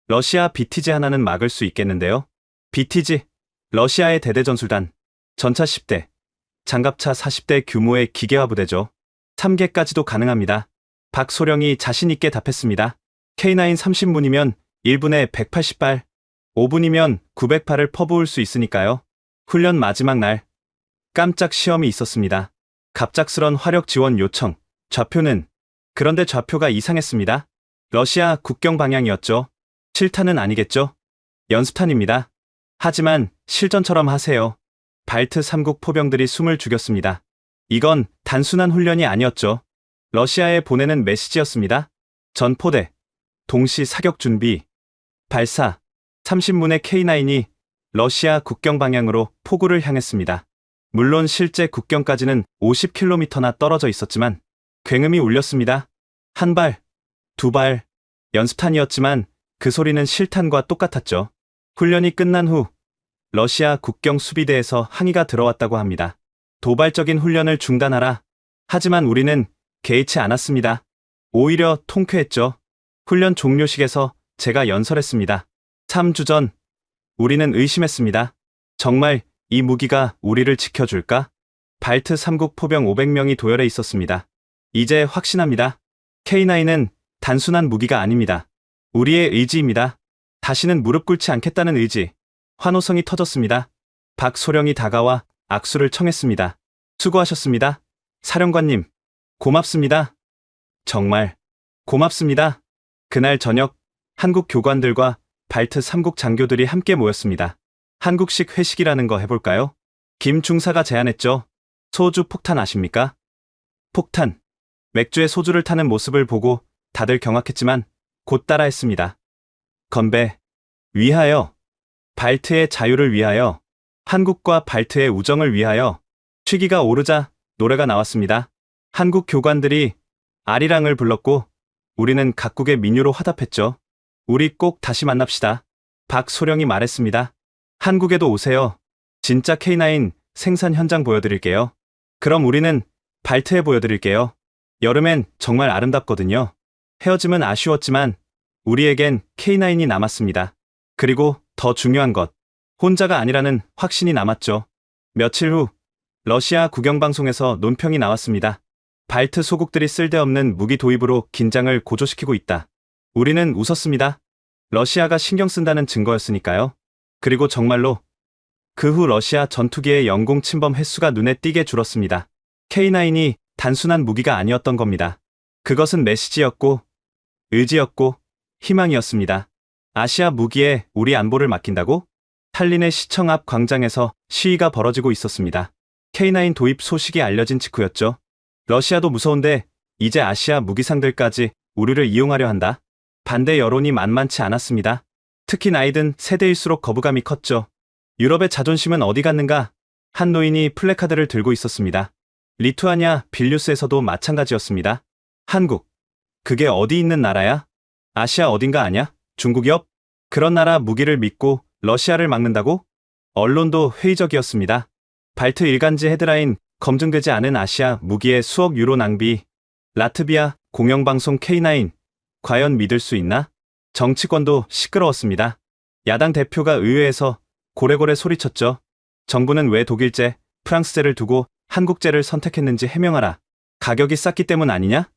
러시아 BTG 하나는 막을 수 있겠는데요? BTG, 러시아의 대대전술단, 전차 10대, 장갑차 40대 규모의 기계화 부대죠. 3개까지도 가능합니다. 박소령이 자신있게 답했습니다. K9 30문이면 1분에 180발, 5분이면 900발을 퍼부을 수 있으니까요. 훈련 마지막 날, 깜짝 시험이 있었습니다. 갑작스런 화력 지원 요청, 좌표는. 그런데 좌표가 이상했습니다. 러시아 국경 방향이었죠. 실탄은 아니겠죠? 연습탄입니다. 하지만 실전처럼 하세요. 발트 3국 포병들이 숨을 죽였습니다. 이건 단순한 훈련이 아니었죠. 러시아에 보내는 메시지였습니다. 전 포대, 동시 사격 준비, 발사. 30문의 K9이 러시아 국경 방향으로 포구를 향했습니다. 물론 실제 국경까지는 50km나 떨어져 있었지만 굉음이 울렸습니다. 한 발, 두 발, 연습탄이었지만 그 소리는 실탄과 똑같았죠. 훈련이 끝난 후 러시아 국경 수비대에서 항의가 들어왔다고 합니다. 도발적인 훈련을 중단하라. 하지만 우리는 개의치 않았습니다. 오히려 통쾌했죠. 훈련 종료식에서 제가 연설했습니다. 3주 전 우리는 의심했습니다. 정말 이 무기가 우리를 지켜줄까? 발트 3국 포병 500명이 도열해 있었습니다. 이제 확신합니다. K9은 단순한 무기가 아닙니다. 우리의 의지입니다. 다시는 무릎 꿇지 않겠다는 의지. 환호성이 터졌습니다. 박소령이 다가와 악수를 청했습니다. 수고하셨습니다. 사령관님, 고맙습니다. 정말 고맙습니다. 그날 저녁 한국 교관들과 발트 3국 장교들이 함께 모였습니다. 한국식 회식이라는 거 해볼까요? 김 중사가 제안했죠. 소주 폭탄 아십니까? 폭탄. 맥주에 소주를 타는 모습을 보고 다들 경악했지만 곧 따라했습니다. 건배. 위하여. 발트의 자유를 위하여. 한국과 발트의 우정을 위하여. 취기가 오르자 노래가 나왔습니다. 한국 교관들이 아리랑을 불렀고 우리는 각국의 민요로 화답했죠. 우리 꼭 다시 만납시다. 박소령이 말했습니다. 한국에도 오세요. 진짜 K9 생산 현장 보여드릴게요. 그럼 우리는 발트에 보여드릴게요. 여름엔 정말 아름답거든요. 헤어짐은 아쉬웠지만 우리에겐 K9이 남았습니다. 그리고 더 중요한 것, 혼자가 아니라는 확신이 남았죠. 며칠 후 러시아 국영방송에서 논평이 나왔습니다. 발트 소국들이 쓸데없는 무기 도입으로 긴장을 고조시키고 있다. 우리는 웃었습니다. 러시아가 신경 쓴다는 증거였으니까요. 그리고 정말로 그 후 러시아 전투기의 영공 침범 횟수가 눈에 띄게 줄었습니다. K9이 단순한 무기가 아니었던 겁니다. 그것은 메시지였고, 의지였고, 희망이었습니다. 아시아 무기에 우리 안보를 맡긴다고? 탈린의 시청 앞 광장에서 시위가 벌어지고 있었습니다. K9 도입 소식이 알려진 직후였죠. 러시아도 무서운데 이제 아시아 무기상들까지 우리를 이용하려 한다. 반대 여론이 만만치 않았습니다. 특히 나이든 세대일수록 거부감이 컸죠. 유럽의 자존심은 어디 갔는가? 한 노인이 플래카드를 들고 있었습니다. 리투아니아 빌뉴스에서도 마찬가지였습니다. 한국, 그게 어디 있는 나라야? 아시아 어딘가 아냐? 중국 옆? 그런 나라 무기를 믿고 러시아를 막는다고? 언론도 회의적이었습니다. 발트 일간지 헤드라인, 검증되지 않은 아시아 무기의 수억 유로 낭비. 라트비아 공영방송 K9, 과연 믿을 수 있나? 정치권도 시끄러웠습니다. 야당 대표가 의회에서 고래고래 소리쳤죠. 정부는 왜 독일제, 프랑스제를 두고 한국제를 선택했는지 해명하라. 가격이 쌌기 때문 아니냐?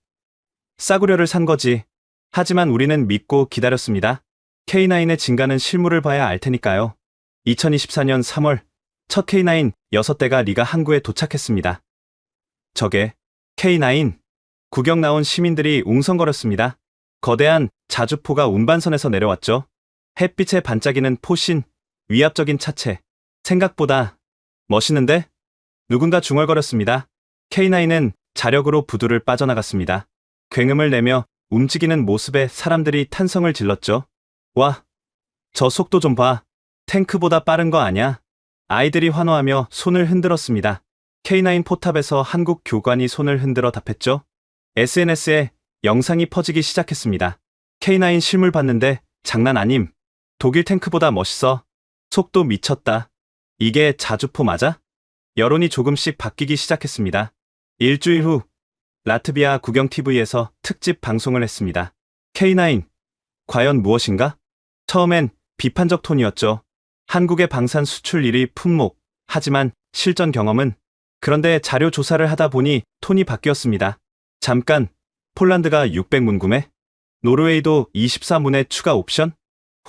싸구려를 산 거지. 하지만 우리는 믿고 기다렸습니다. K9의 진가는 실물을 봐야 알 테니까요. 2024년 3월 첫 K9 6대가 리가 항구에 도착했습니다. 저게 K9. 구경 나온 시민들이 웅성거렸습니다. 거대한 자주포가 운반선에서 내려왔죠. 햇빛에 반짝이는 포신, 위압적인 차체. 생각보다 멋있는데? 누군가 중얼거렸습니다. K9은 자력으로 부두를 빠져나갔습니다. 굉음을 내며 움직이는 모습에 사람들이 탄성을 질렀죠. 와, 저 속도 좀 봐. 탱크보다 빠른 거 아냐? 아이들이 환호하며 손을 흔들었습니다. K9 포탑에서 한국 교관이 손을 흔들어 답했죠. SNS에 영상이 퍼지기 시작했습니다. K9 실물 봤는데 장난 아님. 독일 탱크보다 멋있어. 속도 미쳤다. 이게 자주포 맞아? 여론이 조금씩 바뀌기 시작했습니다. 일주일 후 라트비아 국영TV에서 특집 방송을 했습니다. K9, 과연 무엇인가? 처음엔 비판적 톤이었죠. 한국의 방산 수출 1위 품목, 하지만 실전 경험은. 그런데 자료 조사를 하다 보니 톤이 바뀌었습니다. 잠깐, 폴란드가 600문 구매? 노르웨이도 24문의 추가 옵션?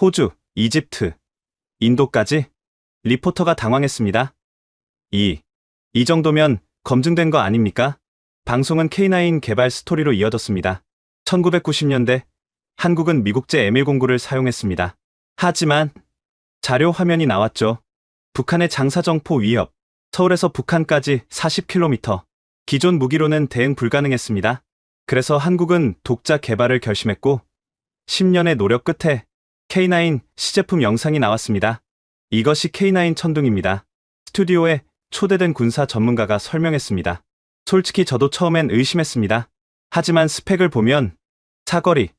호주, 이집트, 인도까지? 리포터가 당황했습니다. 이 정도면 검증된 거 아닙니까? 방송은 K9 개발 스토리로 이어졌습니다. 1990년대 한국은 미국제 M109를 사용했습니다. 하지만 자료 화면이 나왔죠. 북한의 장사정포 위협, 서울에서 북한까지 40km. 기존 무기로는 대응 불가능했습니다. 그래서 한국은 독자 개발을 결심했고 10년의 노력 끝에 K9 시제품 영상이 나왔습니다. 이것이 K9 천둥입니다. 스튜디오에 초대된 군사 전문가가 설명했습니다. 솔직히 저도 처음엔 의심했습니다. 하지만 스펙을 보면 사거리,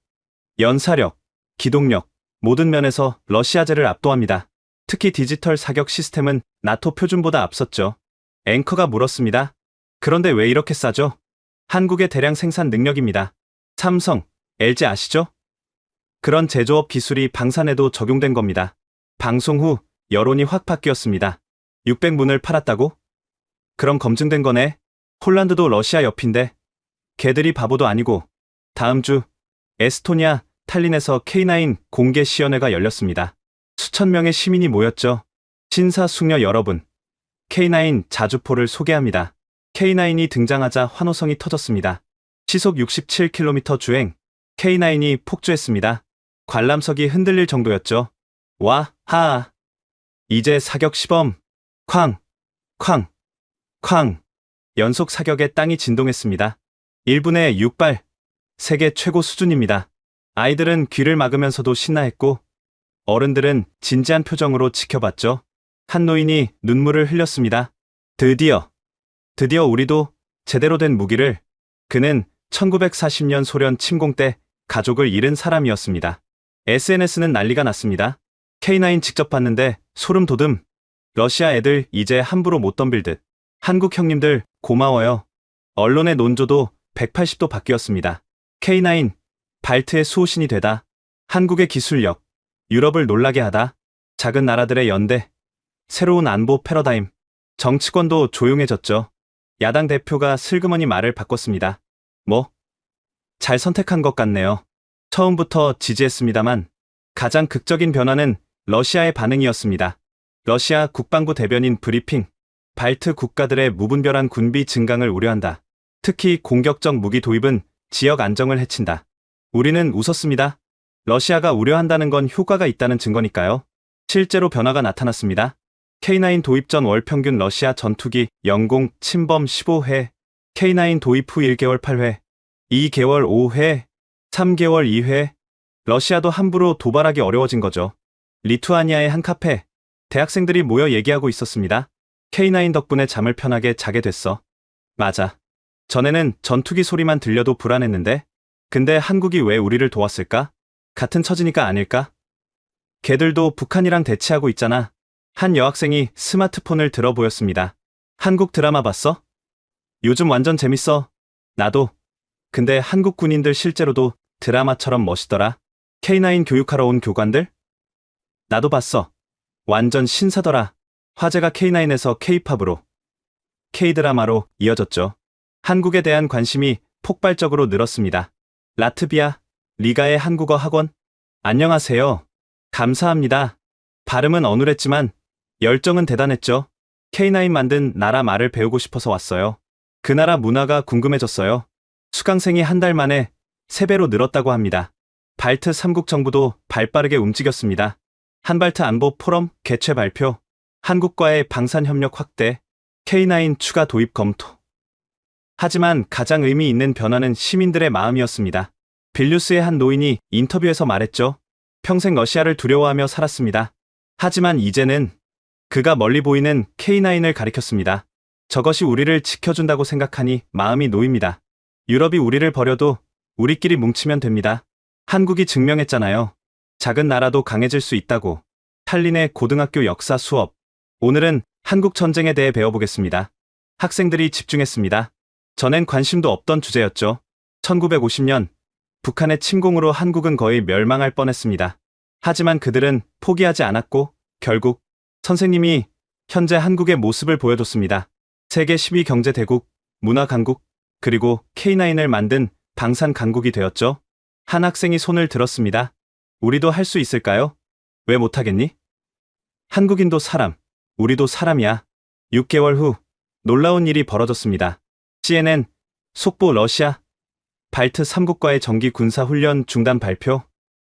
연사력, 기동력, 모든 면에서 러시아제를 압도합니다. 특히 디지털 사격 시스템은 나토 표준보다 앞섰죠. 앵커가 물었습니다. 그런데 왜 이렇게 싸죠? 한국의 대량 생산 능력입니다. 삼성, LG 아시죠? 그런 제조업 기술이 방산에도 적용된 겁니다. 방송 후 여론이 확 바뀌었습니다. 600문을 팔았다고? 그럼 검증된 거네. 폴란드도 러시아 옆인데 걔들이 바보도 아니고. 다음 주 에스토니아 탈린에서 K9 공개 시연회가 열렸습니다. 수천 명의 시민이 모였죠. 신사숙녀 여러분, K9 자주포를 소개합니다. K9이 등장하자 환호성이 터졌습니다. 시속 67km 주행, K9이 폭주했습니다. 관람석이 흔들릴 정도였죠. 와, 하아. 이제 사격 시범. 쾅, 쾅, 쾅. 연속 사격에 땅이 진동했습니다. 1분에 6발. 세계 최고 수준입니다. 아이들은 귀를 막으면서도 신나했고 어른들은 진지한 표정으로 지켜봤죠. 한 노인이 눈물을 흘렸습니다. 드디어 우리도 제대로 된 무기를. 그는 1940년 소련 침공 때 가족을 잃은 사람이었습니다. SNS는 난리가 났습니다. K9 직접 봤는데 소름 돋음. 러시아 애들 이제 함부로 못 덤빌 듯. 한국 형님들 고마워요. 언론의 논조도 180도 바뀌었습니다. K9, 발트의 수호신이 되다. 한국의 기술력, 유럽을 놀라게 하다. 작은 나라들의 연대, 새로운 안보 패러다임. 정치권도 조용해졌죠. 야당 대표가 슬그머니 말을 바꿨습니다. 뭐? 잘 선택한 것 같네요. 처음부터 지지했습니다만 가장 극적인 변화는 러시아의 반응이었습니다. 러시아 국방부 대변인 브리핑. 발트 국가들의 무분별한 군비 증강을 우려한다. 특히 공격적 무기 도입은 지역 안정을 해친다. 우리는 웃었습니다. 러시아가 우려한다는 건 효과가 있다는 증거니까요. 실제로 변화가 나타났습니다. K9 도입 전 월 평균 러시아 전투기 영공 침범 15회, K9 도입 후 1개월 8회, 2개월 5회, 3개월 2회. 러시아도 함부로 도발하기 어려워진 거죠. 리투아니아의 한 카페, 대학생들이 모여 얘기하고 있었습니다. K9 덕분에 잠을 편하게 자게 됐어. 맞아. 전에는 전투기 소리만 들려도 불안했는데, 근데 한국이 왜 우리를 도왔을까? 같은 처지니까 아닐까? 걔들도 북한이랑 대치하고 있잖아. 한 여학생이 스마트폰을 들어 보였습니다. 한국 드라마 봤어? 요즘 완전 재밌어. 나도. 근데 한국 군인들 실제로도 드라마처럼 멋있더라. K9 교육하러 온 교관들? 나도 봤어. 완전 신사더라. 화제가 K9에서 K-팝으로, K-드라마로 이어졌죠. 한국에 대한 관심이 폭발적으로 늘었습니다. 라트비아, 리가의 한국어 학원. 안녕하세요. 감사합니다. 발음은 어눌했지만 열정은 대단했죠. K9 만든 나라 말을 배우고 싶어서 왔어요. 그 나라 문화가 궁금해졌어요. 수강생이 한 달 만에 3배로 늘었다고 합니다. 발트 3국 정부도 발빠르게 움직였습니다. 한발트 안보 포럼 개최 발표, 한국과의 방산협력 확대, K9 추가 도입 검토. 하지만 가장 의미 있는 변화는 시민들의 마음이었습니다. 빌뉴스의 한 노인이 인터뷰에서 말했죠. 평생 러시아를 두려워하며 살았습니다. 하지만 이제는 그가 멀리 보이는 K9을 가리켰습니다. 저것이 우리를 지켜준다고 생각하니 마음이 놓입니다. 유럽이 우리를 버려도 우리끼리 뭉치면 됩니다. 한국이 증명했잖아요. 작은 나라도 강해질 수 있다고. 탈린의 고등학교 역사 수업. 오늘은 한국 전쟁에 대해 배워보겠습니다. 학생들이 집중했습니다. 전엔 관심도 없던 주제였죠. 1950년 북한의 침공으로 한국은 거의 멸망할 뻔했습니다. 하지만 그들은 포기하지 않았고 결국 선생님이 현재 한국의 모습을 보여줬습니다. 세계 10위 경제 대국, 문화 강국, 그리고 K9을 만든 방산 강국이 되었죠. 한 학생이 손을 들었습니다. 우리도 할 수 있을까요? 왜 못하겠니? 한국인도 사람, 우리도 사람이야. 6개월 후 놀라운 일이 벌어졌습니다. CNN 속보 러시아 발트 3국과의 정기 군사 훈련 중단 발표.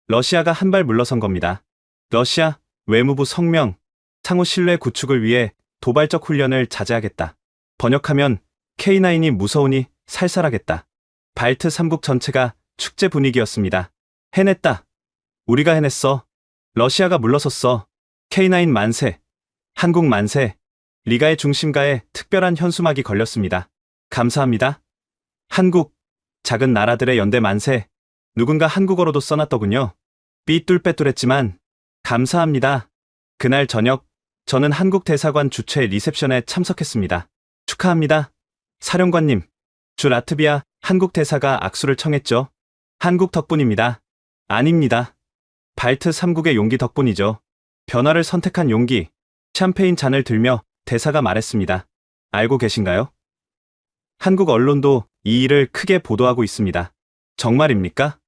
러시아가 한 발 물러선 겁니다. 러시아 외무부 성명, 상호 신뢰 구축을 위해 도발적 훈련을 자제하겠다. 번역하면 K9이 무서우니 살살하겠다. 발트 3국 전체가 축제 분위기였습니다. 해냈다. 우리가 해냈어. 러시아가 물러섰어. K9 만세. 한국 만세. 리가의 중심가에 특별한 현수막이 걸렸습니다. 감사합니다. 한국. 작은 나라들의 연대 만세. 누군가 한국어로도 써놨더군요. 삐뚤빼뚤했지만 감사합니다. 그날 저녁 저는 한국 대사관 주최 리셉션에 참석했습니다. 축하합니다. 사령관님. 주 라트비아 한국 대사가 악수를 청했죠. 한국 덕분입니다. 아닙니다. 발트 3국의 용기 덕분이죠. 변화를 선택한 용기. 샴페인 잔을 들며 대사가 말했습니다. 알고 계신가요? 한국 언론도 이 일을 크게 보도하고 있습니다. 정말입니까?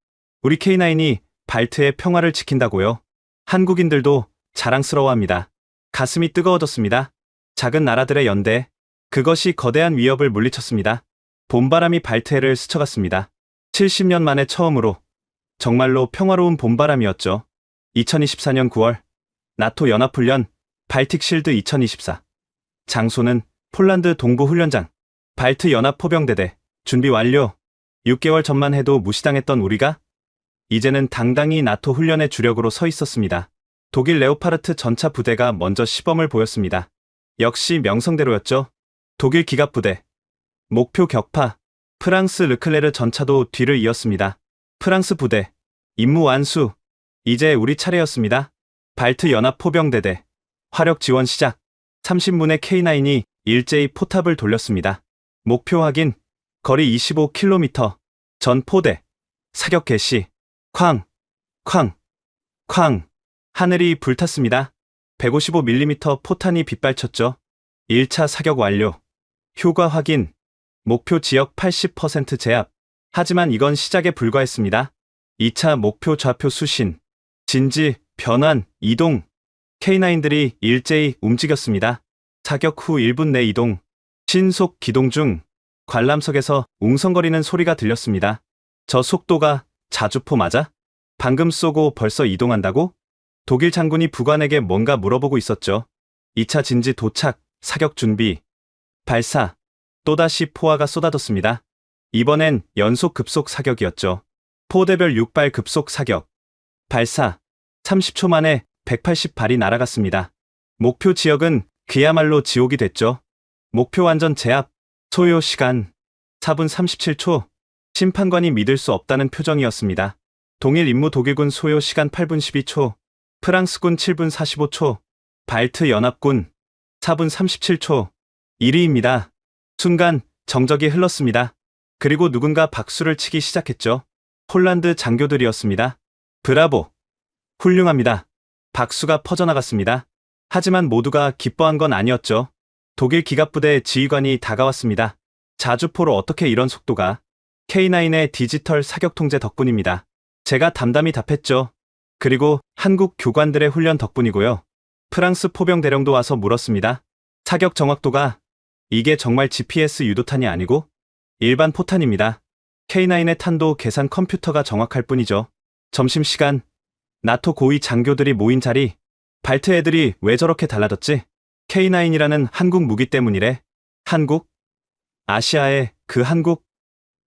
우리 K9이 발트의 평화를 지킨다고요? 한국인들도 자랑스러워합니다. 가슴이 뜨거워졌습니다. 작은 나라들의 연대. 그것이 거대한 위협을 물리쳤습니다. 봄바람이 발트해를 스쳐갔습니다. 70년 만에 처음으로 정말로 평화로운 봄바람이었죠. 2024년 9월 나토 연합훈련 발틱 실드 2024. 장소는 폴란드 동부 훈련장. 발트 연합 포병대대. 준비 완료. 6개월 전만 해도 무시당했던 우리가 이제는 당당히 나토 훈련의 주력으로 서 있었습니다. 독일 레오파르트 전차 부대가 먼저 시범을 보였습니다. 역시 명성대로였죠. 독일 기갑부대. 목표 격파. 프랑스 르클레르 전차도 뒤를 이었습니다. 프랑스 부대. 임무 완수. 이제 우리 차례였습니다. 발트 연합 포병대대. 화력 지원 시작. 30문의 K9이 일제히 포탑을 돌렸습니다. 목표 확인. 거리 25km. 전 포대. 사격 개시. 쾅. 쾅. 쾅. 하늘이 불탔습니다. 155mm 포탄이 빗발쳤죠. 1차 사격 완료. 효과 확인. 목표 지역 80% 제압. 하지만 이건 시작에 불과했습니다. 2차 목표 좌표 수신. 진지, 변환, 이동. K9들이 일제히 움직였습니다. 사격 후 1분 내 이동. 신속 기동 중 관람석에서 웅성거리는 소리가 들렸습니다. 저 속도가 자주포 맞아? 방금 쏘고 벌써 이동한다고? 독일 장군이 부관에게 뭔가 물어보고 있었죠. 2차 진지 도착, 사격 준비. 발사. 또다시 포화가 쏟아졌습니다. 이번엔 연속 급속 사격이었죠. 포대별 6발 급속 사격. 발사. 30초 만에 180발이 날아갔습니다. 목표 지역은 그야말로 지옥이 됐죠. 목표 완전 제압. 소요 시간 4분 37초. 심판관이 믿을 수 없다는 표정이었습니다. 동일 임무 독일군 소요 시간 8분 12초. 프랑스군 7분 45초. 발트 연합군 4분 37초. 1위입니다. 순간 정적이 흘렀습니다. 그리고 누군가 박수를 치기 시작했죠. 폴란드 장교들이었습니다. 브라보! 훌륭합니다. 박수가 퍼져나갔습니다. 하지만 모두가 기뻐한 건 아니었죠. 독일 기갑부대 지휘관이 다가왔습니다. 자주포로 어떻게 이런 속도가? K9의 디지털 사격 통제 덕분입니다. 제가 담담히 답했죠. 그리고 한국 교관들의 훈련 덕분이고요. 프랑스 포병 대령도 와서 물었습니다. 사격 정확도가 이게 정말 GPS 유도탄이 아니고 일반 포탄입니다. K9의 탄도 계산 컴퓨터가 정확할 뿐이죠. 점심시간 나토 고위 장교들이 모인 자리. 발트 애들이 왜 저렇게 달라졌지? K9이라는 한국 무기 때문이래. 한국? 아시아의 그 한국?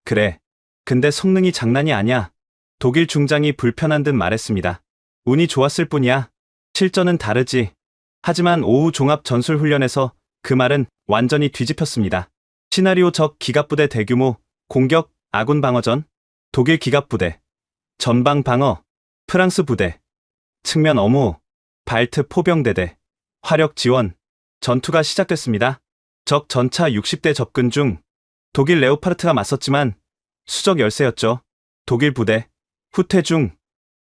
그래. 근데 성능이 장난이 아니야. 독일 중장이 불편한 듯 말했습니다. 운이 좋았을 뿐이야. 실전은 다르지. 하지만 오후 종합 전술 훈련에서 그 말은 완전히 뒤집혔습니다. 시나리오 적 기갑부대 대규모 공격 아군 방어전. 독일 기갑부대 전방 방어. 프랑스 부대 측면 엄호. 발트 포병대대 화력 지원. 전투가 시작됐습니다. 적 전차 60대 접근 중 독일 레오파르트가 맞섰지만 수적 열세였죠. 독일 부대 후퇴 중.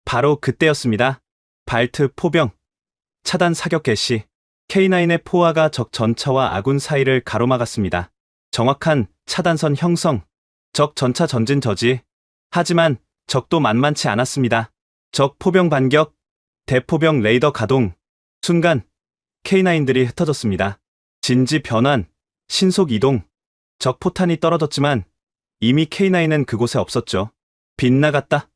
바로 그때였습니다. 발트 포병 차단 사격 개시. K9의 포화가 적 전차와 아군 사이를 가로막았습니다. 정확한 차단선 형성. 적 전차 전진 저지. 하지만 적도 만만치 않았습니다. 적 포병 반격. 대포병 레이더 가동. 순간 K9들이 흩어졌습니다. 진지 변환. 신속 이동. 적 포탄이 떨어졌지만 이미 K9은 그곳에 없었죠. 빗나갔다.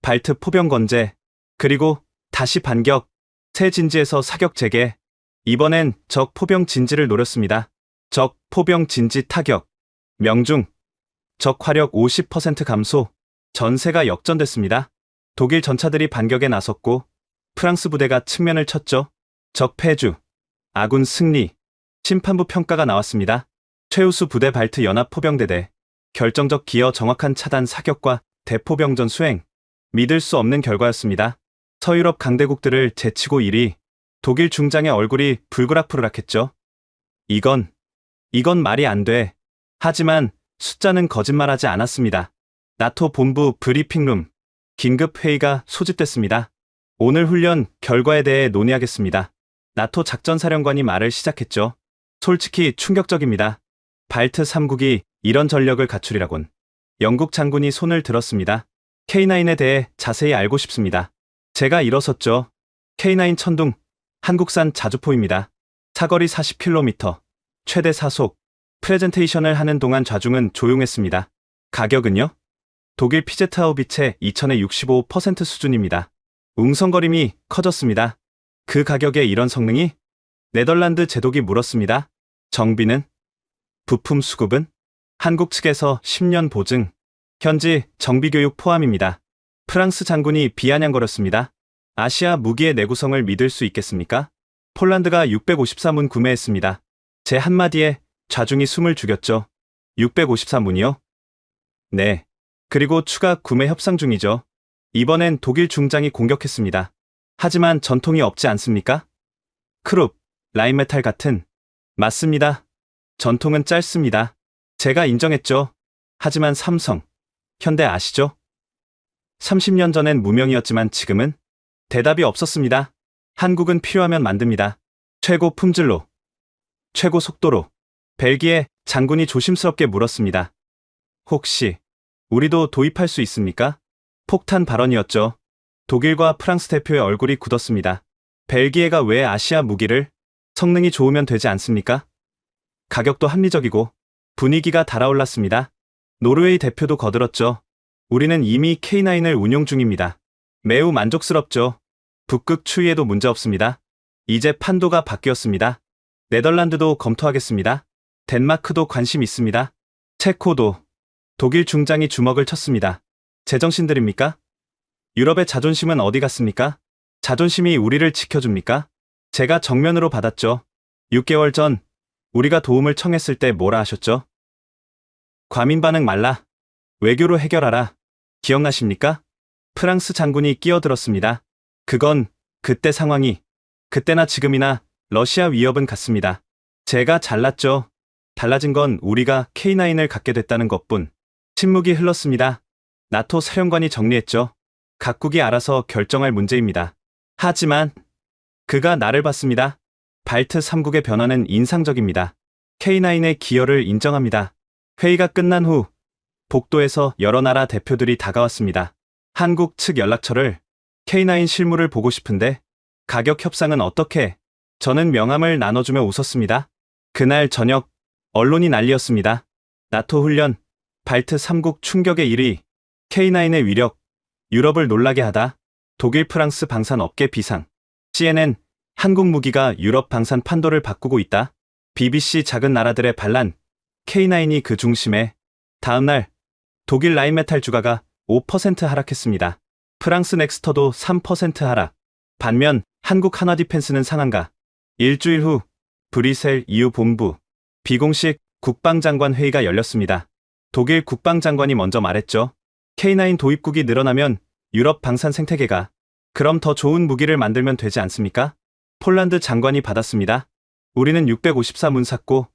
발트 포병 건재. 그리고 다시 반격. 새 진지에서 사격 재개. 이번엔 적 포병 진지를 노렸습니다. 적 포병 진지 타격. 명중. 적 화력 50% 감소. 전세가 역전됐습니다. 독일 전차들이 반격에 나섰고 프랑스 부대가 측면을 쳤죠. 적 패주. 아군 승리. 심판부 평가가 나왔습니다. 최우수 부대 발트 연합 포병대대. 결정적 기어 정확한 차단 사격과 대포병전 수행. 믿을 수 없는 결과였습니다. 서유럽 강대국들을 제치고 1위. 독일 중장의 얼굴이 불그락불그락했죠. 이건 말이 안 돼. 하지만 숫자는 거짓말하지 않았습니다. 나토 본부 브리핑룸. 긴급 회의가 소집됐습니다. 오늘 훈련 결과에 대해 논의하겠습니다. 나토 작전사령관이 말을 시작했죠. 솔직히 충격적입니다. 발트 3국이 이런 전력을 갖추리라곤. 영국 장군이 손을 들었습니다. K9에 대해 자세히 알고 싶습니다. 제가 일어섰죠. K9 천둥. 한국산 자주포입니다. 사거리 40km. 최대 사속. 프레젠테이션을 하는 동안 좌중은 조용했습니다. 가격은요? 독일 피제트하우비체 2000의 65% 수준입니다. 웅성거림이 커졌습니다. 그 가격에 이런 성능이? 네덜란드 제독이 물었습니다. 정비는? 부품 수급은? 한국 측에서 10년 보증. 현지 정비교육 포함입니다. 프랑스 장군이 비아냥거렸습니다. 아시아 무기의 내구성을 믿을 수 있겠습니까? 폴란드가 654문 구매했습니다. 제 한마디에 좌중이 숨을 죽였죠. 654문이요? 네. 그리고 추가 구매 협상 중이죠. 이번엔 독일 중장이 공격했습니다. 하지만 전통이 없지 않습니까? 크룹, 라인메탈 같은. 맞습니다. 전통은 짧습니다. 제가 인정했죠. 하지만 삼성, 현대 아시죠? 30년 전엔 무명이었지만 지금은? 대답이 없었습니다. 한국은 필요하면 만듭니다. 최고 품질로, 최고 속도로. 벨기에 장군이 조심스럽게 물었습니다. 혹시 우리도 도입할 수 있습니까? 폭탄 발언이었죠. 독일과 프랑스 대표의 얼굴이 굳었습니다. 벨기에가 왜 아시아 무기를? 성능이 좋으면 되지 않습니까? 가격도 합리적이고. 분위기가 달아올랐습니다. 노르웨이 대표도 거들었죠. 우리는 이미 K9을 운용 중입니다. 매우 만족스럽죠. 북극 추위에도 문제 없습니다. 이제 판도가 바뀌었습니다. 네덜란드도 검토하겠습니다. 덴마크도 관심 있습니다. 체코도. 독일 중장이 주먹을 쳤습니다. 제정신들입니까? 유럽의 자존심은 어디 갔습니까? 자존심이 우리를 지켜줍니까? 제가 정면으로 받았죠. 6개월 전 우리가 도움을 청했을 때 뭐라 하셨죠? 과민 반응 말라. 외교로 해결하라. 기억나십니까? 프랑스 장군이 끼어들었습니다. 그건 그때 상황이 그때나 지금이나 러시아 위협은 같습니다. 제가 잘났죠. 달라진 건 우리가 K9을 갖게 됐다는 것뿐. 침묵이 흘렀습니다. 나토 사령관이 정리했죠. 각국이 알아서 결정할 문제입니다. 하지만 그가 나를 봤습니다. 발트 3국의 변화는 인상적입니다. K9의 기여를 인정합니다. 회의가 끝난 후 복도에서 여러 나라 대표들이 다가왔습니다. 한국 측 연락처를 K9 실물을 보고 싶은데 가격 협상은 어떻게? 저는 명함을 나눠주며 웃었습니다. 그날 저녁 언론이 난리였습니다. 나토 훈련, 발트 3국 충격의 1위, K9의 위력, 유럽을 놀라게 하다, 독일 프랑스 방산 업계 비상, CNN, 한국 무기가 유럽 방산 판도를 바꾸고 있다, BBC 작은 나라들의 반란, K9이 그 중심에. 다음날 독일 라인메탈 주가가 5% 하락했습니다. 프랑스 넥스터도 3% 하락. 반면 한국 하나디펜스는 상한가. 일주일 후 브뤼셀 EU 본부 비공식 국방장관 회의가 열렸습니다. 독일 국방장관이 먼저 말했죠. K9 도입국이 늘어나면 유럽 방산 생태계가 그럼 더 좋은 무기를 만들면 되지 않습니까? 폴란드 장관이 받았습니다. 우리는 654문 샀고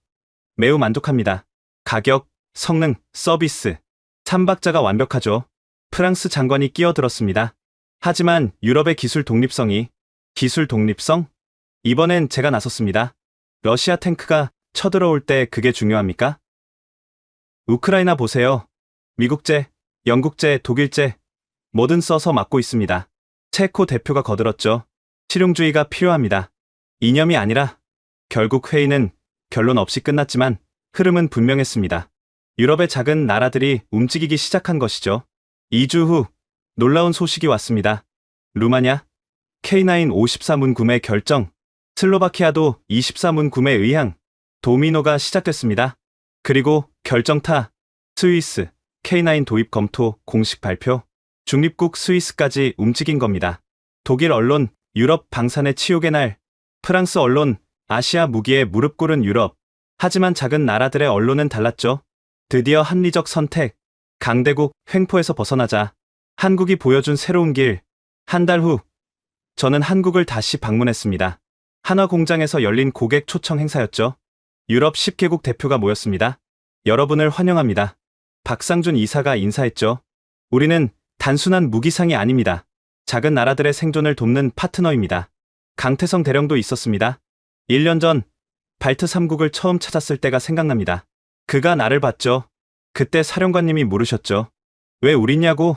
매우 만족합니다. 가격, 성능, 서비스, 3박자가 완벽하죠. 프랑스 장관이 끼어들었습니다. 하지만 유럽의 기술 독립성이 기술 독립성? 이번엔 제가 나섰습니다. 러시아 탱크가 쳐들어올 때 그게 중요합니까? 우크라이나 보세요. 미국제, 영국제, 독일제 뭐든 써서 막고 있습니다. 체코 대표가 거들었죠. 실용주의가 필요합니다. 이념이 아니라. 결국 회의는 결론 없이 끝났지만 흐름은 분명했습니다. 유럽의 작은 나라들이 움직이기 시작한 것이죠. 2주 후 놀라운 소식이 왔습니다. 루마냐 K9 54문 구매 결정, 슬로바키아도 24문 구매 의향, 도미노가 시작됐습니다. 그리고 결정타 스위스 K9 도입 검토 공식 발표, 중립국 스위스까지 움직인 겁니다. 독일 언론 유럽 방산의 치욕의 날, 프랑스 언론 아시아 무기에 무릎 꿇은 유럽. 하지만 작은 나라들의 언론은 달랐죠. 드디어 합리적 선택, 강대국 횡포에서 벗어나자. 한국이 보여준 새로운 길. 한 달 후 저는 한국을 다시 방문했습니다. 한화 공장에서 열린 고객 초청 행사였죠. 유럽 10개국 대표가 모였습니다. 여러분을 환영합니다. 박상준 이사가 인사했죠. 우리는 단순한 무기상이 아닙니다. 작은 나라들의 생존을 돕는 파트너입니다. 강태성 대령도 있었습니다. 1년 전 발트 3국을 처음 찾았을 때가 생각납니다. 그가 나를 봤죠. 그때 사령관님이 물으셨죠. 왜 우리냐고?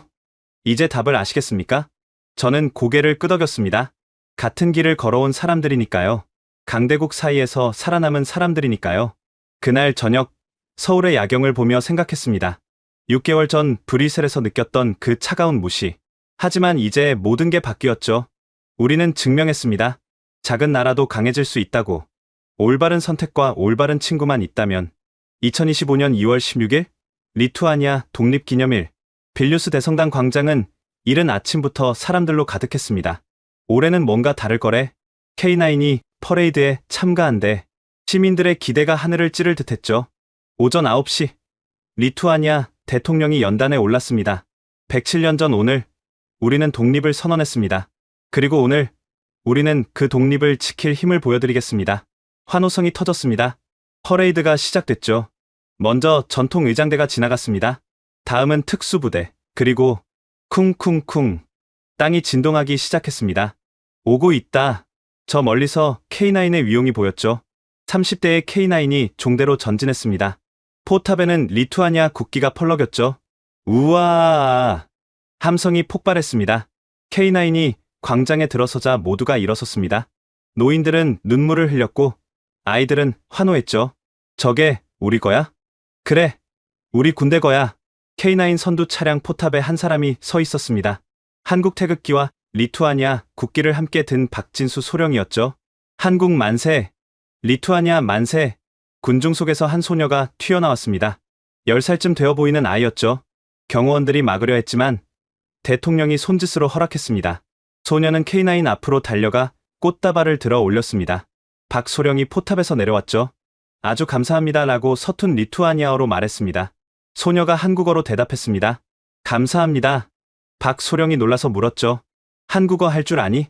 이제 답을 아시겠습니까? 저는 고개를 끄덕였습니다. 같은 길을 걸어온 사람들이니까요. 강대국 사이에서 살아남은 사람들이니까요. 그날 저녁 서울의 야경을 보며 생각했습니다. 6개월 전 브뤼셀에서 느꼈던 그 차가운 무시. 하지만 이제 모든 게 바뀌었죠. 우리는 증명했습니다. 작은 나라도 강해질 수 있다고. 올바른 선택과 올바른 친구만 있다면. 2025년 2월 16일 리투아니아 독립기념일 빌뉴스 대성당 광장은 이른 아침부터 사람들로 가득했습니다. 올해는 뭔가 다를 거래. K9이 퍼레이드에 참가한대. 시민들의 기대가 하늘을 찌를 듯했죠. 오전 9시 리투아니아 대통령이 연단에 올랐습니다. 107년 전 오늘 우리는 독립을 선언했습니다. 그리고 오늘 우리는 그 독립을 지킬 힘을 보여드리겠습니다. 환호성이 터졌습니다. 퍼레이드가 시작됐죠. 먼저 전통 의장대가 지나갔습니다. 다음은 특수부대, 그리고 쿵쿵쿵 땅이 진동하기 시작했습니다. 오고 있다. 저 멀리서 K9의 위용이 보였죠. 30대의 K9이 종대로 전진했습니다. 포탑에는 리투아니아 국기가 펄럭였죠. 우와! 함성이 폭발했습니다. K9이 광장에 들어서자 모두가 일어섰습니다. 노인들은 눈물을 흘렸고 아이들은 환호했죠. 저게 우리 거야? 그래, 우리 군대 거야. K9 선두 차량 포탑에 한 사람이 서 있었습니다. 한국 태극기와 리투아니아 국기를 함께 든 박진수 소령이었죠. 한국 만세, 리투아니아 만세. 군중 속에서 한 소녀가 튀어나왔습니다. 10살쯤 되어 보이는 아이였죠. 경호원들이 막으려 했지만 대통령이 손짓으로 허락했습니다. 소녀는 K9 앞으로 달려가 꽃다발을 들어 올렸습니다. 박소령이 포탑에서 내려왔죠. 아주 감사합니다라고 서툰 리투아니아어로 말했습니다. 소녀가 한국어로 대답했습니다. 감사합니다. 박소령이 놀라서 물었죠. 한국어 할 줄 아니?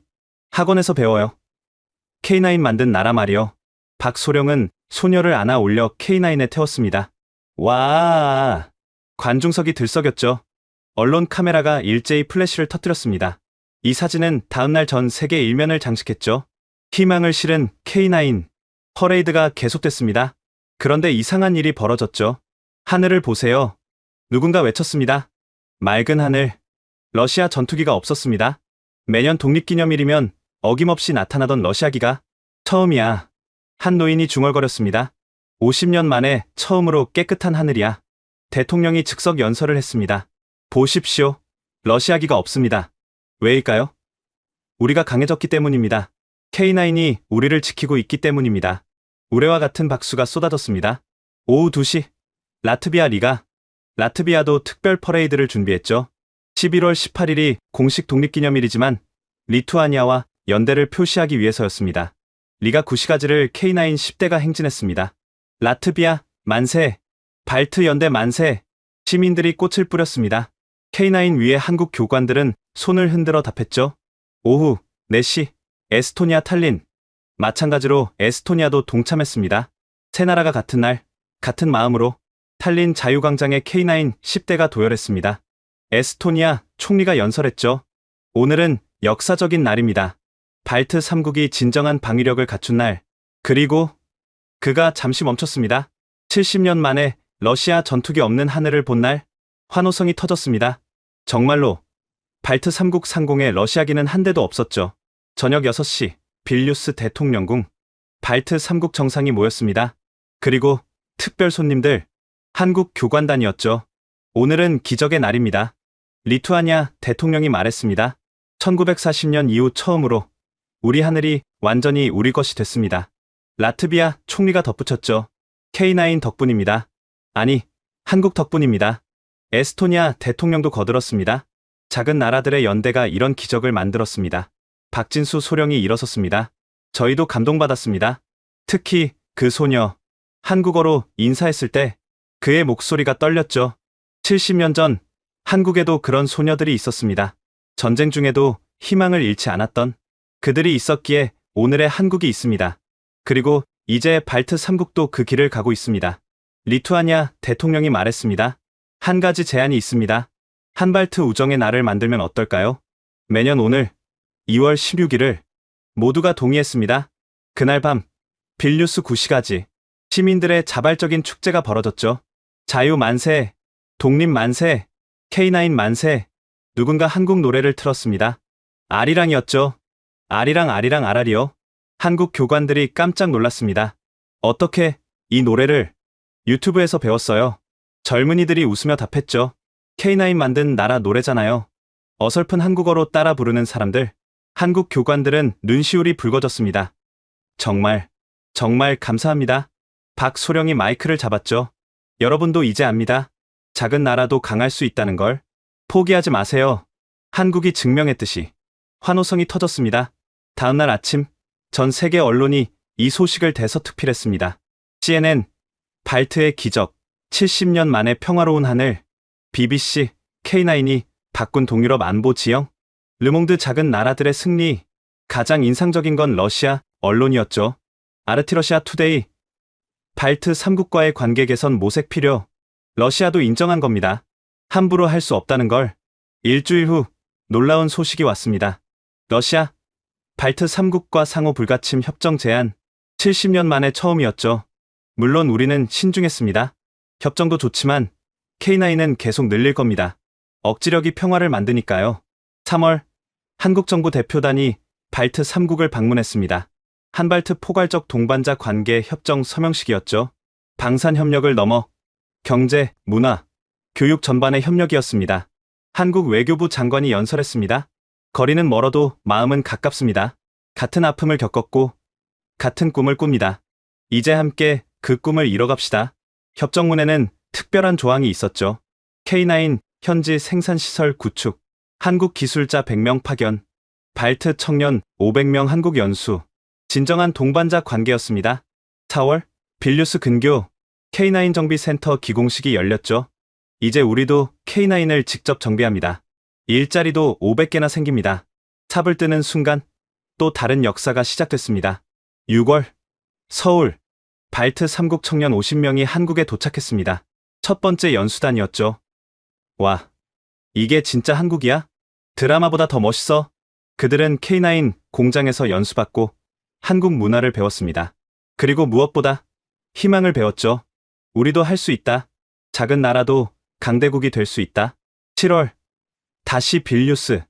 학원에서 배워요. K9 만든 나라 말이요. 박소령은 소녀를 안아 올려 K9에 태웠습니다. 와! 관중석이 들썩였죠. 언론 카메라가 일제히 플래시를 터뜨렸습니다. 이 사진은 다음날 전 세계 일면을 장식했죠. 희망을 실은 K9. 퍼레이드가 계속됐습니다. 그런데 이상한 일이 벌어졌죠. 하늘을 보세요. 누군가 외쳤습니다. 맑은 하늘. 러시아 전투기가 없었습니다. 매년 독립기념일이면 어김없이 나타나던 러시아기가 처음이야. 한 노인이 중얼거렸습니다. 50년 만에 처음으로 깨끗한 하늘이야. 대통령이 즉석 연설을 했습니다. 보십시오. 러시아기가 없습니다. 왜일까요? 우리가 강해졌기 때문입니다. K9이 우리를 지키고 있기 때문입니다. 우레와 같은 박수가 쏟아졌습니다. 오후 2시, 라트비아 리가. 라트비아도 특별 퍼레이드를 준비했죠. 11월 18일이 공식 독립기념일이지만 리투아니아와 연대를 표시하기 위해서였습니다. 리가 구시가지를 K9 10대가 행진했습니다. 라트비아 만세, 발트 연대 만세. 시민들이 꽃을 뿌렸습니다. K9 위에 한국 교관들은 손을 흔들어 답했죠. 오후 4시, 에스토니아 탈린. 마찬가지로 에스토니아도 동참했습니다. 세 나라가 같은 날, 같은 마음으로 탈린 자유광장에 K9 10대가 도열했습니다. 에스토니아 총리가 연설했죠. 오늘은 역사적인 날입니다. 발트 3국이 진정한 방위력을 갖춘 날. 그리고 그가 잠시 멈췄습니다. 70년 만에 러시아 전투기 없는 하늘을 본 날. 환호성이 터졌습니다. 정말로 발트 3국 상공에 러시아기는 한 대도 없었죠. 저녁 6시 빌뉴스 대통령궁. 발트 3국 정상이 모였습니다. 그리고 특별 손님들, 한국 교관단이었죠. 오늘은 기적의 날입니다. 리투아니아 대통령이 말했습니다. 1940년 이후 처음으로 우리 하늘이 완전히 우리 것이 됐습니다. 라트비아 총리가 덧붙였죠. K9 덕분입니다. 아니, 한국 덕분입니다. 에스토니아 대통령도 거들었습니다. 작은 나라들의 연대가 이런 기적을 만들었습니다. 박진수 소령이 일어섰습니다. 저희도 감동받았습니다. 특히 그 소녀, 한국어로 인사했을 때 그의 목소리가 떨렸죠. 70년 전 한국에도 그런 소녀들이 있었습니다. 전쟁 중에도 희망을 잃지 않았던 그들이 있었기에 오늘의 한국이 있습니다. 그리고 이제 발트 3국도 그 길을 가고 있습니다. 리투아니아 대통령이 말했습니다. 한 가지 제안이 있습니다. 한발트 우정의 날을 만들면 어떨까요? 매년 오늘 2월 16일을 모두가 동의했습니다. 그날 밤 빌뉴스 구시가지 시민들의 자발적인 축제가 벌어졌죠. 자유 만세, 독립 만세, K9 만세. 누군가 한국 노래를 틀었습니다. 아리랑이었죠. 아리랑 아리랑 아라리요. 한국 교관들이 깜짝 놀랐습니다. 어떻게 이 노래를 유튜브에서 배웠어요? 젊은이들이 웃으며 답했죠. K9 만든 나라 노래잖아요. 어설픈 한국어로 따라 부르는 사람들. 한국 교관들은 눈시울이 붉어졌습니다. 정말 감사합니다. 박소령이 마이크를 잡았죠. 여러분도 이제 압니다. 작은 나라도 강할 수 있다는 걸. 포기하지 마세요. 한국이 증명했듯이. 환호성이 터졌습니다. 다음날 아침 전 세계 언론이 이 소식을 대서특필했습니다. CNN, 발트의 기적, 70년 만에 평화로운 하늘. BBC, K9이 바꾼 동유럽 안보 지형. 르몽드 작은 나라들의 승리. 가장 인상적인 건 러시아 언론이었죠. 아르티러시아 투데이. 발트 3국과의 관계 개선 모색 필요. 러시아도 인정한 겁니다. 함부로 할 수 없다는 걸. 일주일 후 놀라운 소식이 왔습니다. 러시아 발트 3국과 상호 불가침 협정 제안 70년 만에 처음이었죠. 물론 우리는 신중했습니다. 협정도 좋지만 K9은 계속 늘릴 겁니다. 억지력이 평화를 만드니까요. 3월 한국 정부 대표단이 발트 3국을 방문했습니다. 한발트 포괄적 동반자 관계 협정 서명식이었죠. 방산 협력을 넘어 경제, 문화, 교육 전반의 협력이었습니다. 한국 외교부 장관이 연설했습니다. 거리는 멀어도 마음은 가깝습니다. 같은 아픔을 겪었고 같은 꿈을 꿉니다. 이제 함께 그 꿈을 이뤄갑시다. 협정문에는 특별한 조항이 있었죠. K9 현지 생산시설 구축, 한국 기술자 100명 파견, 발트 청년 500명 한국 연수, 진정한 동반자 관계였습니다. 4월 빌뉴스 근교 K9 정비센터 기공식이 열렸죠. 이제 우리도 K9을 직접 정비합니다. 일자리도 500개나 생깁니다. 삽을 뜨는 순간 또 다른 역사가 시작됐습니다. 6월 서울 발트 3국 청년 50명이 한국에 도착했습니다. 첫 번째 연수단이었죠. 와, 이게 진짜 한국이야? 드라마보다 더 멋있어. 그들은 K9 공장에서 연수받고 한국 문화를 배웠습니다. 그리고 무엇보다 희망을 배웠죠. 우리도 할 수 있다. 작은 나라도 강대국이 될 수 있다. 7월 다시 빌뉴스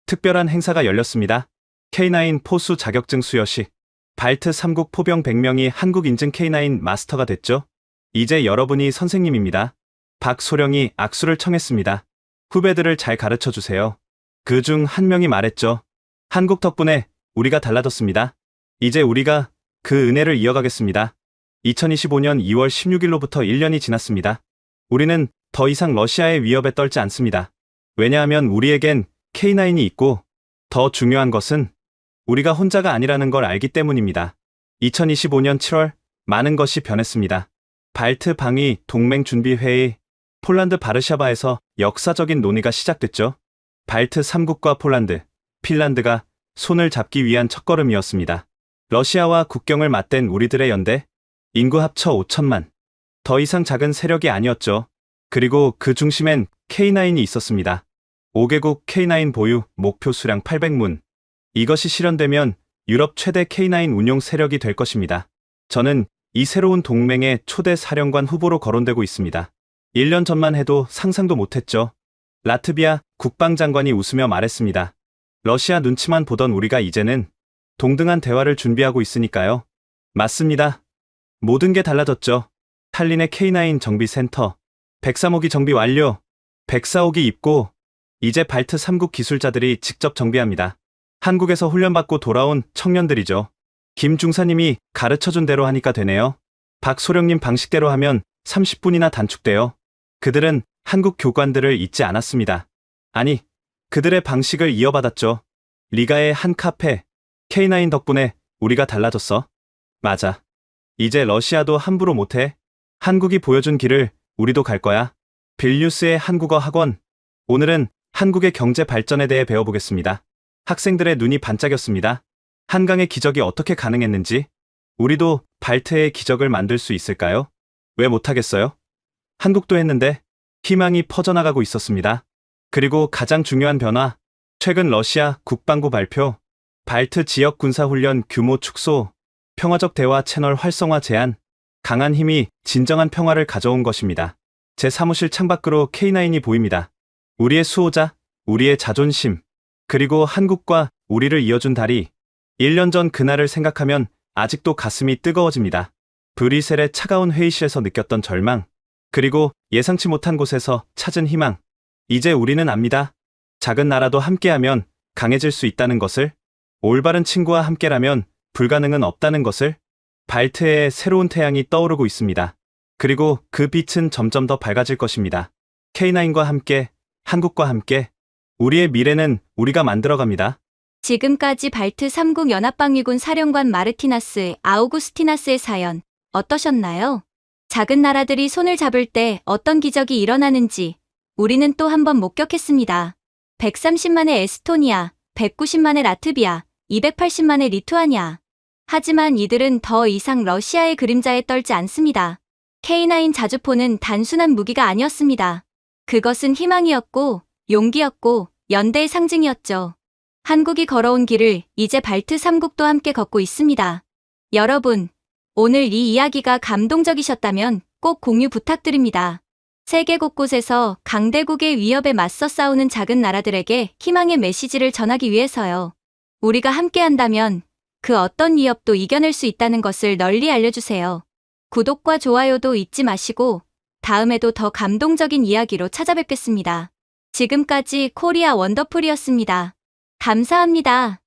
특별한 행사가 열렸습니다. K9 포수 자격증 수여식. 발트 3국 포병 100명이 한국 인증 K9 마스터가 됐죠. 이제 여러분이 선생님입니다. 박소령이 악수를 청했습니다. 후배들을 잘 가르쳐 주세요. 그중 한 명이 말했죠. 한국 덕분에 우리가 달라졌습니다. 이제 우리가 그 은혜를 이어가겠습니다. 2025년 2월 16일로부터 1년이 지났습니다. 우리는 더 이상 러시아의 위협에 떨지 않습니다. 왜냐하면 우리에겐 K9이 있고 더 중요한 것은 우리가 혼자가 아니라는 걸 알기 때문입니다. 2025년 7월 많은 것이 변했습니다. 발트 방위 동맹 준비 회의, 폴란드 바르샤바에서 역사적인 논의가 시작됐죠. 발트 3국과 폴란드, 핀란드가 손을 잡기 위한 첫걸음이었습니다. 러시아와 국경을 맞댄 우리들의 연대, 인구 합쳐 5천만. 더 이상 작은 세력이 아니었죠. 그리고 그 중심엔 K9이 있었습니다. 5개국 K9 보유, 목표 수량 800문. 이것이 실현되면 유럽 최대 K9 운용 세력이 될 것입니다. 저는 이 새로운 동맹의 초대 사령관 후보로 거론되고 있습니다. 1년 전만 해도 상상도 못했죠. 라트비아 국방장관이 웃으며 말했습니다. 러시아 눈치만 보던 우리가 이제는 동등한 대화를 준비하고 있으니까요. 맞습니다. 모든 게 달라졌죠. 탈린의 K9 정비센터, 103호기 정비 완료, 104호기 입고, 이제 발트 3국 기술자들이 직접 정비합니다. 한국에서 훈련받고 돌아온 청년들이죠. 김 중사님이 가르쳐준 대로 하니까 되네요. 박소령님 방식대로 하면 30분이나 단축돼요. 그들은 한국 교관들을 잊지 않았습니다. 아니, 그들의 방식을 이어받았죠. 리가의 한 카페, K9 덕분에 우리가 달라졌어. 맞아. 이제 러시아도 함부로 못해. 한국이 보여준 길을 우리도 갈 거야. 빌뉴스의 한국어 학원. 오늘은 한국의 경제 발전에 대해 배워보겠습니다. 학생들의 눈이 반짝였습니다. 한강의 기적이 어떻게 가능했는지, 우리도 발트의 기적을 만들 수 있을까요? 왜 못하겠어요? 한국도 했는데 희망이 퍼져나가고 있었습니다. 그리고 가장 중요한 변화, 최근 러시아 국방부 발표, 발트 지역 군사훈련 규모 축소, 평화적 대화 채널 활성화 제안, 강한 힘이 진정한 평화를 가져온 것입니다. 제 사무실 창밖으로 K9이 보입니다. 우리의 수호자, 우리의 자존심, 그리고 한국과 우리를 이어준 다리. 1년 전 그날을 생각하면 아직도 가슴이 뜨거워집니다. 브뤼셀의 차가운 회의실에서 느꼈던 절망, 그리고 예상치 못한 곳에서 찾은 희망. 이제 우리는 압니다. 작은 나라도 함께하면 강해질 수 있다는 것을, 올바른 친구와 함께라면 불가능은 없다는 것을. 발트의 새로운 태양이 떠오르고 있습니다. 그리고 그 빛은 점점 더 밝아질 것입니다. K9과 함께, 한국과 함께, 우리의 미래는 우리가 만들어갑니다. 지금까지 발트 3국 연합방위군 사령관 마르티나스 아우구스티나스의 사연 어떠셨나요? 작은 나라들이 손을 잡을 때 어떤 기적이 일어나는지 우리는 또 한 번 목격했습니다. 130만의 에스토니아, 190만의 라트비아, 280만의 리투아니아. 하지만 이들은 더 이상 러시아의 그림자에 떨지 않습니다. K9 자주포는 단순한 무기가 아니었습니다. 그것은 희망이었고, 용기였고, 연대의 상징이었죠. 한국이 걸어온 길을 이제 발트 3국도 함께 걷고 있습니다. 여러분, 오늘 이 이야기가 감동적이셨다면 꼭 공유 부탁드립니다. 세계 곳곳에서 강대국의 위협에 맞서 싸우는 작은 나라들에게 희망의 메시지를 전하기 위해서요. 우리가 함께한다면 그 어떤 위협도 이겨낼 수 있다는 것을 널리 알려주세요. 구독과 좋아요도 잊지 마시고 다음에도 더 감동적인 이야기로 찾아뵙겠습니다. 지금까지 코리아 원더풀이었습니다. 감사합니다.